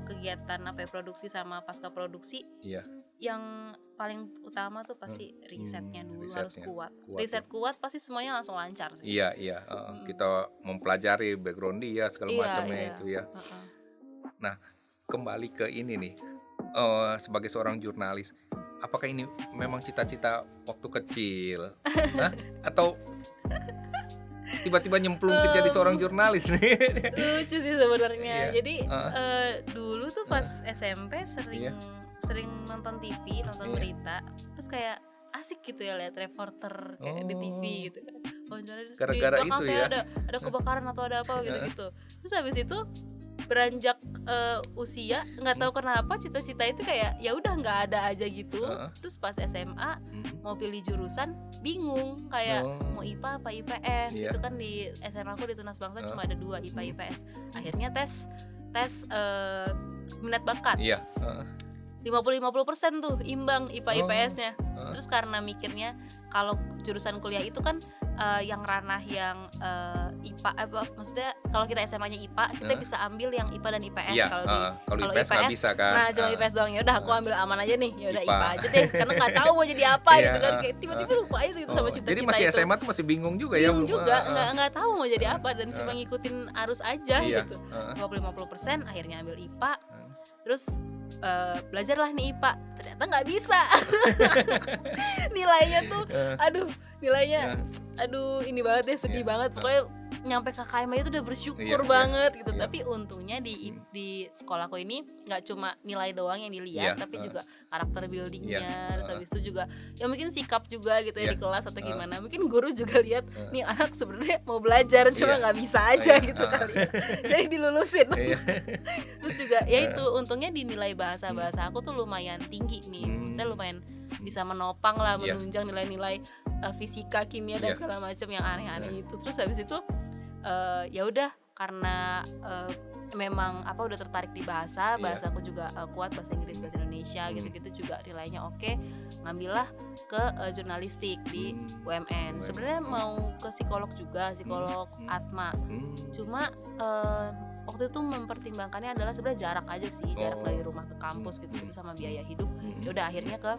kegiatan produksi sama pasca produksi. Iya. Yang paling utama tuh pasti risetnya dulu, harus kuat. Riset ya. kuat pasti semuanya langsung lancar sih. Iya. Kita mempelajari background dia segala macamnya itu ya. Nah, kembali ke ini nih, sebagai seorang jurnalis, apakah ini memang cita-cita waktu kecil? Atau tiba-tiba nyemplung ke jadi seorang jurnalis nih? Lucu sih sebenarnya. Iya. Jadi dulu tuh pas SMP sering nonton TV, nonton berita, terus kayak asik gitu ya lihat reporter kayak di TV gitu kan. Gara-gara di belakang itu saya ya? ada kebakaran atau ada apa gitu. Terus habis itu beranjak usia, nggak tahu kenapa cita-cita itu kayak ya udah nggak ada aja gitu. Terus pas SMA mau pilih jurusan bingung, kayak mau IPA apa IPS. Itu kan di SMA aku di Tunas Bangsa cuma ada 2, IPA IPS. Akhirnya tes minat bakat. 50-50% tuh imbang IPA IPS-nya. Terus karena mikirnya kalau jurusan kuliah itu kan yang ranah yang IPA maksudnya kalau kita SMA-nya IPA kita bisa ambil yang IPA dan IPS. Kalau IPS nggak bisa kan. Nah, cuma IPS doang. Ya udah aku ambil aman aja nih. Ya udah IPA aja deh, karena nggak tahu mau jadi apa gitu kan. Kayak tiba-tiba lupa aja gitu sama cita-cita. Jadi masih itu. SMA tuh masih bingung juga ya. Bingung juga, nggak tahu mau jadi apa dan cuma ngikutin arus aja gitu. 50-50% akhirnya ambil IPA. Terus belajarlah nih IPA, ternyata nggak bisa. Nilainya tuh aduh ini banget ya, sedih banget. Pokoknya nyampe KKM aja tuh udah bersyukur banget gitu. Tapi untungnya di sekolahku ini nggak cuma nilai doang yang dilihat, tapi juga karakter buildingnya. Terus habis itu juga ya mungkin sikap juga gitu ya di kelas atau gimana. Mungkin guru juga lihat nih anak sebenarnya mau belajar cuma nggak bisa aja gitu kali. Jadi dilulusin. Terus juga ya itu untungnya di nilai bahasa aku tuh lumayan tinggi nih. Maksudnya lumayan bisa menopang lah, menunjang nilai-nilai fisika, kimia dan segala macam yang aneh-aneh itu. Terus habis itu ya udah karena memang udah tertarik di bahasa aku juga kuat, bahasa Inggris, bahasa Indonesia gitu-gitu juga nilainya oke. Ngambillah ke jurnalistik di UMN. Sebenarnya mau ke psikolog juga, psikolog Atma. Cuma waktu itu mempertimbangkannya adalah sebenarnya jarak aja sih, jarak dari rumah ke kampus gitu sama biaya hidup. Ya udah akhirnya ke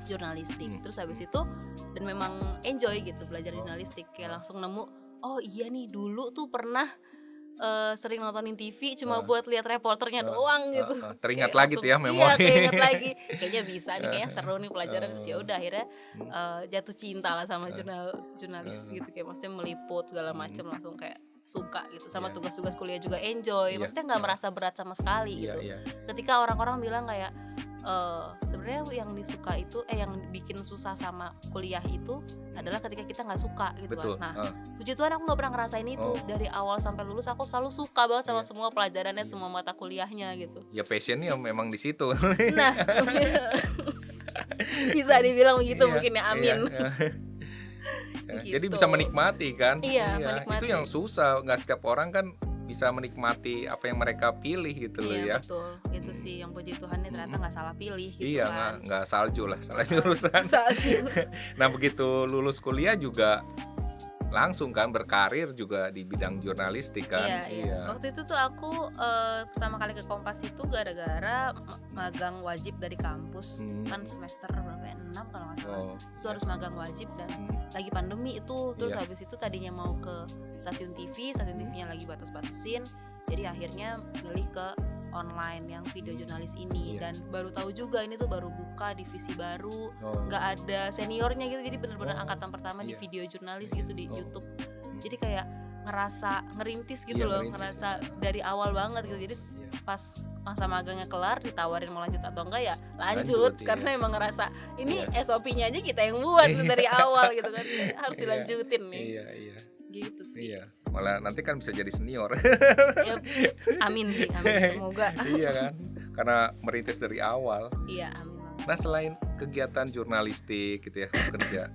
jurnalistik. Terus habis itu dan memang enjoy gitu belajar jurnalistik, kayak langsung nemu oh iya nih dulu tuh pernah sering nontonin TV cuma buat lihat reporternya doang gitu. Teringat kayak lagi langsung, tuh ya memori. Iya, keinget lagi. Kayaknya bisa nih, kayaknya seru nih pelajaran. Terus ya udah akhirnya jatuh cinta lah sama jurnalis gitu, kayak maksudnya meliput segala macam, langsung kayak suka gitu. Sama tugas-tugas kuliah juga enjoy. Maksudnya nggak merasa berat sama sekali gitu. Ketika orang-orang bilang kayak sebenarnya yang disuka itu yang bikin susah sama kuliah itu adalah ketika kita nggak suka gitu. Betul. Kan. Nah, puji Tuhan aku nggak pernah ngerasain itu. Dari awal sampai lulus aku selalu suka banget sama semua pelajarannya, semua mata kuliahnya gitu. Ya passionnya memang di situ. Nah, bisa dibilang begitu mungkin ya, amin. Gitu. Jadi bisa menikmati kan. Iya, menikmati. Itu yang susah, nggak setiap orang kan bisa menikmati apa yang mereka pilih gitu loh Iya ya. betul, itu sih yang puji Tuhan nih ternyata nggak salah pilih gitu Iya, kan. nggak salju lah, salah jurusan. Salju. Nah begitu lulus kuliah juga langsung kan berkarir juga di bidang jurnalistik kan. Iya. Waktu itu tuh aku pertama kali ke Kompas itu gara-gara magang wajib dari kampus. Kan semester berapa ya? 6 kalau nggak salah. Itu harus magang wajib dan lagi pandemi itu. Terus habis itu tadinya mau ke stasiun TV-nya lagi batas-batasin. Jadi akhirnya milih ke online yang video jurnalis ini dan baru tahu juga ini tuh baru buka divisi baru, nggak ada seniornya gitu, jadi benar-benar angkatan pertama di video jurnalis gitu di YouTube. Jadi kayak ngerasa ngerintis gitu loh, ngerasa dari awal banget gitu. Jadi pas masa magangnya kelar ditawarin mau lanjut atau enggak ya lanjut karena emang ngerasa ini SOP-nya aja kita yang buat dari awal gitu kan, harus dilanjutin nih. Iya. Gitu sih. Iya, malah nanti kan bisa jadi senior. Ya, amin semoga. Iya kan, karena merintis dari awal. Iya, amin. Nah selain kegiatan jurnalistik gitu ya kerja,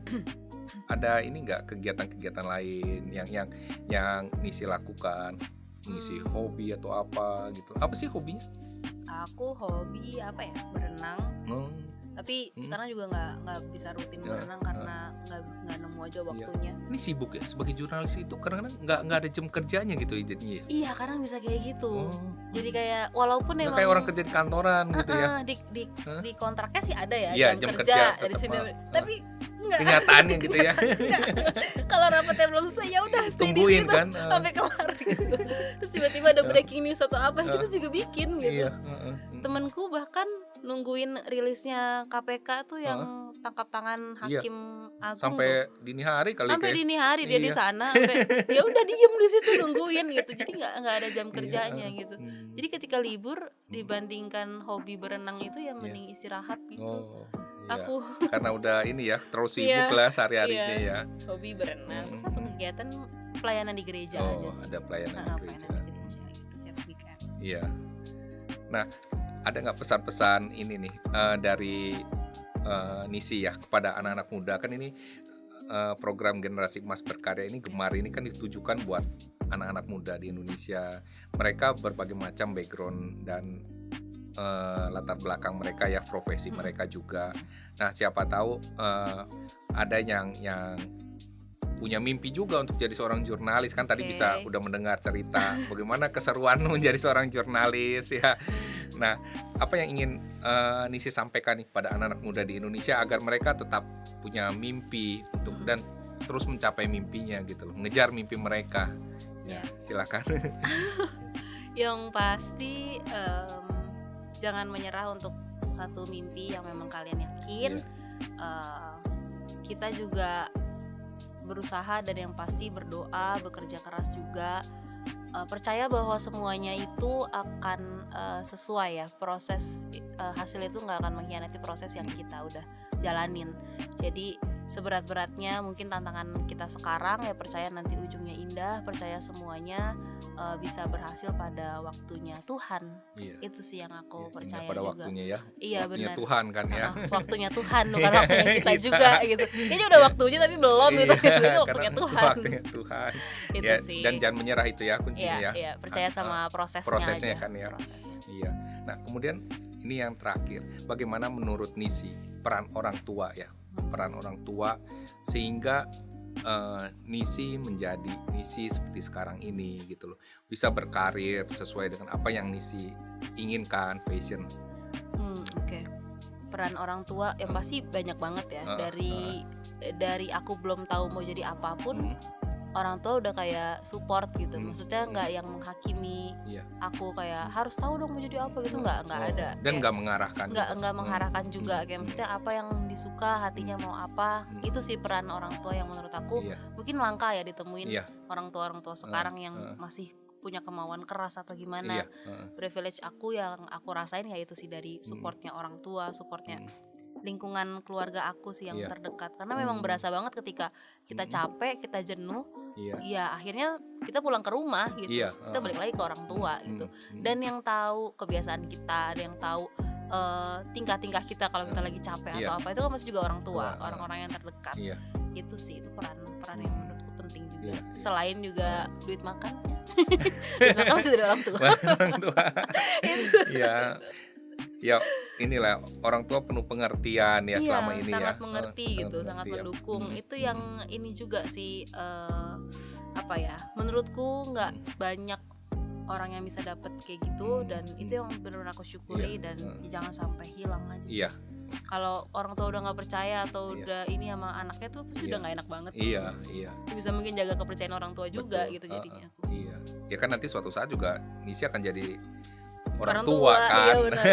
ada ini nggak kegiatan-kegiatan lain yang Nisi lakukan, ngisi hobi atau apa gitu? Apa sih hobinya? Aku hobi apa ya, berenang. Tapi sekarang juga nggak bisa rutin berenang karena nggak nemu aja waktunya. Ini sibuk ya sebagai jurnalis itu karena nggak ada jam kerjanya gitu jadinya ya? Iya, kadang bisa kayak gitu. Jadi kayak walaupun emang kayak orang kerja di kantoran gitu ya? Di kontraknya sih ada ya jam kerja dari sini. Tapi enggak. Kenyataannya gitu ya. Kalau rapatnya belum selesai ya udah stay tungguin di situ kan sampai kelar gitu. Terus tiba-tiba ada breaking news atau apa kita juga bikin gitu. Temenku bahkan nungguin rilisnya KPK tuh yang tangkap tangan hakim agung sampai dini hari kali sampai dini hari dia di sana sampai ya udah diem di situ nungguin gitu. Jadi nggak ada jam kerjanya gitu. Jadi ketika libur dibandingkan hobi berenang itu ya mending istirahat gitu. Aku karena udah ini ya terlalu sibuk lah sehari-harinya ya. Hobi berenang, terus apa kegiatan pelayanan di gereja aja sih. Ada pelayanan di gereja gitu tiap weekend. Iya. Nah, ada nggak pesan-pesan ini nih dari Nisi ya kepada anak-anak muda? Kan ini program Generasi Emas Berkarya ini Gemar ini kan ditujukan buat anak-anak muda di Indonesia. Mereka berbagai macam background dan latar belakang mereka ya, profesi mereka juga. Nah, siapa tahu ada yang punya mimpi juga untuk jadi seorang jurnalis kan. Tadi bisa udah mendengar cerita bagaimana keseruan menjadi seorang jurnalis ya. Nah, apa yang ingin Nisi sampaikan nih kepada anak-anak muda di Indonesia agar mereka tetap punya mimpi untuk dan terus mencapai mimpinya gitu loh, mengejar mimpi mereka. Ya, silakan. Yang pasti jangan menyerah untuk satu mimpi yang memang kalian yakin. Kita juga berusaha dan yang pasti berdoa, bekerja keras juga. Percaya bahwa semuanya itu akan sesuai ya, proses hasil itu nggak akan mengkhianati proses yang kita udah jalanin. Jadi seberat-beratnya mungkin tantangan kita sekarang ya percaya nanti ujungnya indah, percaya semuanya bisa berhasil pada waktunya Tuhan. Itu sih yang aku percaya pada juga. Waktunya ya. Iya, waktunya benar. Tuhan kan ya. Waktunya Tuhan bukan waktunya kita juga gitu. Ini udah waktunya tapi belum gitu. Itu waktunya Tuhan. Waktunya Tuhan. Itu ya, sih. dan jangan menyerah itu ya kuncinya ya. Iya, percaya sama prosesnya aja. Kan ya. Prosesnya. Iya. Nah, kemudian ini yang terakhir. Bagaimana menurut Nisi peran orang tua ya? Peran orang tua sehingga Nisi menjadi Nisi seperti sekarang ini gitu loh, bisa berkarir sesuai dengan apa yang Nisi inginkan, passion. Oke. Peran orang tua yang pasti banyak banget ya. Dari aku belum tahu mau jadi apapun, orang tua udah kayak support gitu. Maksudnya nggak yang menghakimi aku kayak harus tahu dong mau jadi apa gitu, nggak ada. Dan nggak mengarahkan. Nggak mengarahkan juga kayak maksudnya apa yang disuka hatinya mau apa. Itu sih peran orang tua yang menurut aku mungkin langka ya ditemuin orang tua sekarang yang masih punya kemauan keras atau gimana. Privilege aku yang aku rasain ya itu sih dari supportnya orang tua, supportnya lingkungan keluarga aku sih yang terdekat, karena memang berasa banget ketika kita capek, kita jenuh, ya akhirnya kita pulang ke rumah gitu, kita balik lagi ke orang tua gitu, dan yang tahu kebiasaan kita, ada yang tahu tingkah-tingkah kita kalau kita lagi capek atau apa, itu kan masih juga orang tua, orang-orang yang terdekat. Itu sih, itu peran yang menurutku penting juga. Iya. Selain juga duit makan. Duit makan masih dari orang tua. Orang tua. Itu. Iya. Ya inilah orang tua penuh pengertian ya Iya, selama ini sangat ya. mengerti Sangat gitu, sangat mengerti ya. mendukung. Itu yang ini juga sih apa ya? Menurutku nggak banyak orang yang bisa dapet kayak gitu, dan itu yang benar-benar aku syukuri. Iya. Dan jangan sampai hilang aja sih. Iya. Kalau orang tua udah nggak percaya atau Iya. udah ini sama anaknya tuh pasti Iya. udah nggak enak banget. Iya, iya. Bisa mungkin jaga kepercayaan orang tua juga Betul. gitu jadinya. Iya. Ya kan nanti suatu saat juga Nisi akan jadi orang Orang tua kan. iya benar.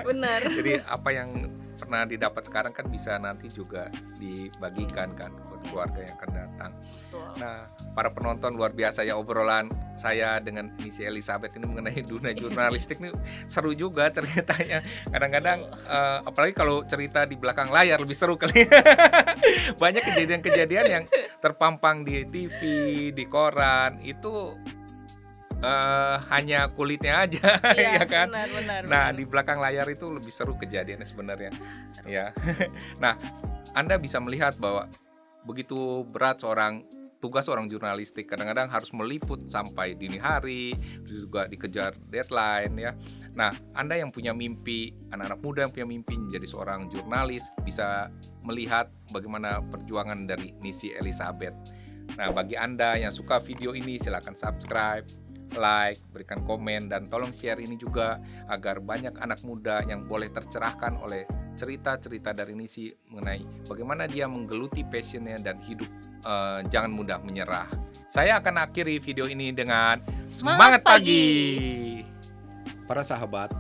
Benar. Jadi apa yang pernah didapat sekarang kan bisa nanti juga dibagikan kan buat keluarga yang akan datang. Betul. Nah, para penonton, luar biasa ya obrolan saya dengan Nisi Elizabeth ini mengenai dunia jurnalistik nih, seru juga ceritanya. Kadang-kadang apalagi kalau cerita di belakang layar lebih seru kali. Banyak kejadian-kejadian yang terpampang di TV, di koran itu hanya kulitnya aja. Iya ya kan. benar. Nah, di belakang layar itu lebih seru kejadiannya sebenarnya. Seru. Ya. Nah, Anda bisa melihat bahwa begitu berat tugas seorang jurnalistik, kadang-kadang harus meliput sampai dini hari, juga dikejar deadline ya. Nah, Anda yang punya mimpi, anak-anak muda yang punya mimpi menjadi seorang jurnalis, bisa melihat bagaimana perjuangan dari Nisi Elizabeth. Nah, bagi Anda yang suka video ini, silakan subscribe, like, berikan komen, dan tolong share ini juga agar banyak anak muda yang boleh tercerahkan oleh cerita-cerita dari Nisi mengenai bagaimana dia menggeluti passionnya dan hidup jangan mudah menyerah. Saya akan akhiri video ini dengan semangat pagi. Para sahabat,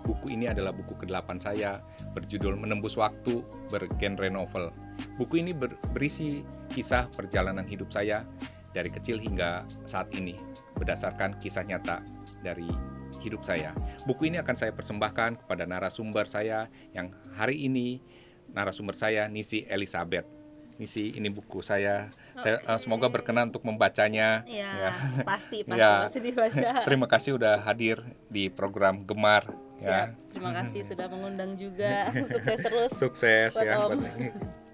buku ini adalah buku ke-8 saya berjudul Menembus Waktu bergenre novel. Buku ini berisi kisah perjalanan hidup saya dari kecil hingga saat ini, berdasarkan kisah nyata dari hidup saya. Buku ini akan saya persembahkan kepada narasumber saya yang hari ini, narasumber saya Nisi Elizabeth. Nisi, ini buku saya. Saya semoga berkenan untuk membacanya. Ya, pasti Ya. dibaca. Terima kasih sudah hadir di program Gemar. Siap. Terima kasih sudah mengundang juga. Sukses terus. Sukses buat ya Om. buat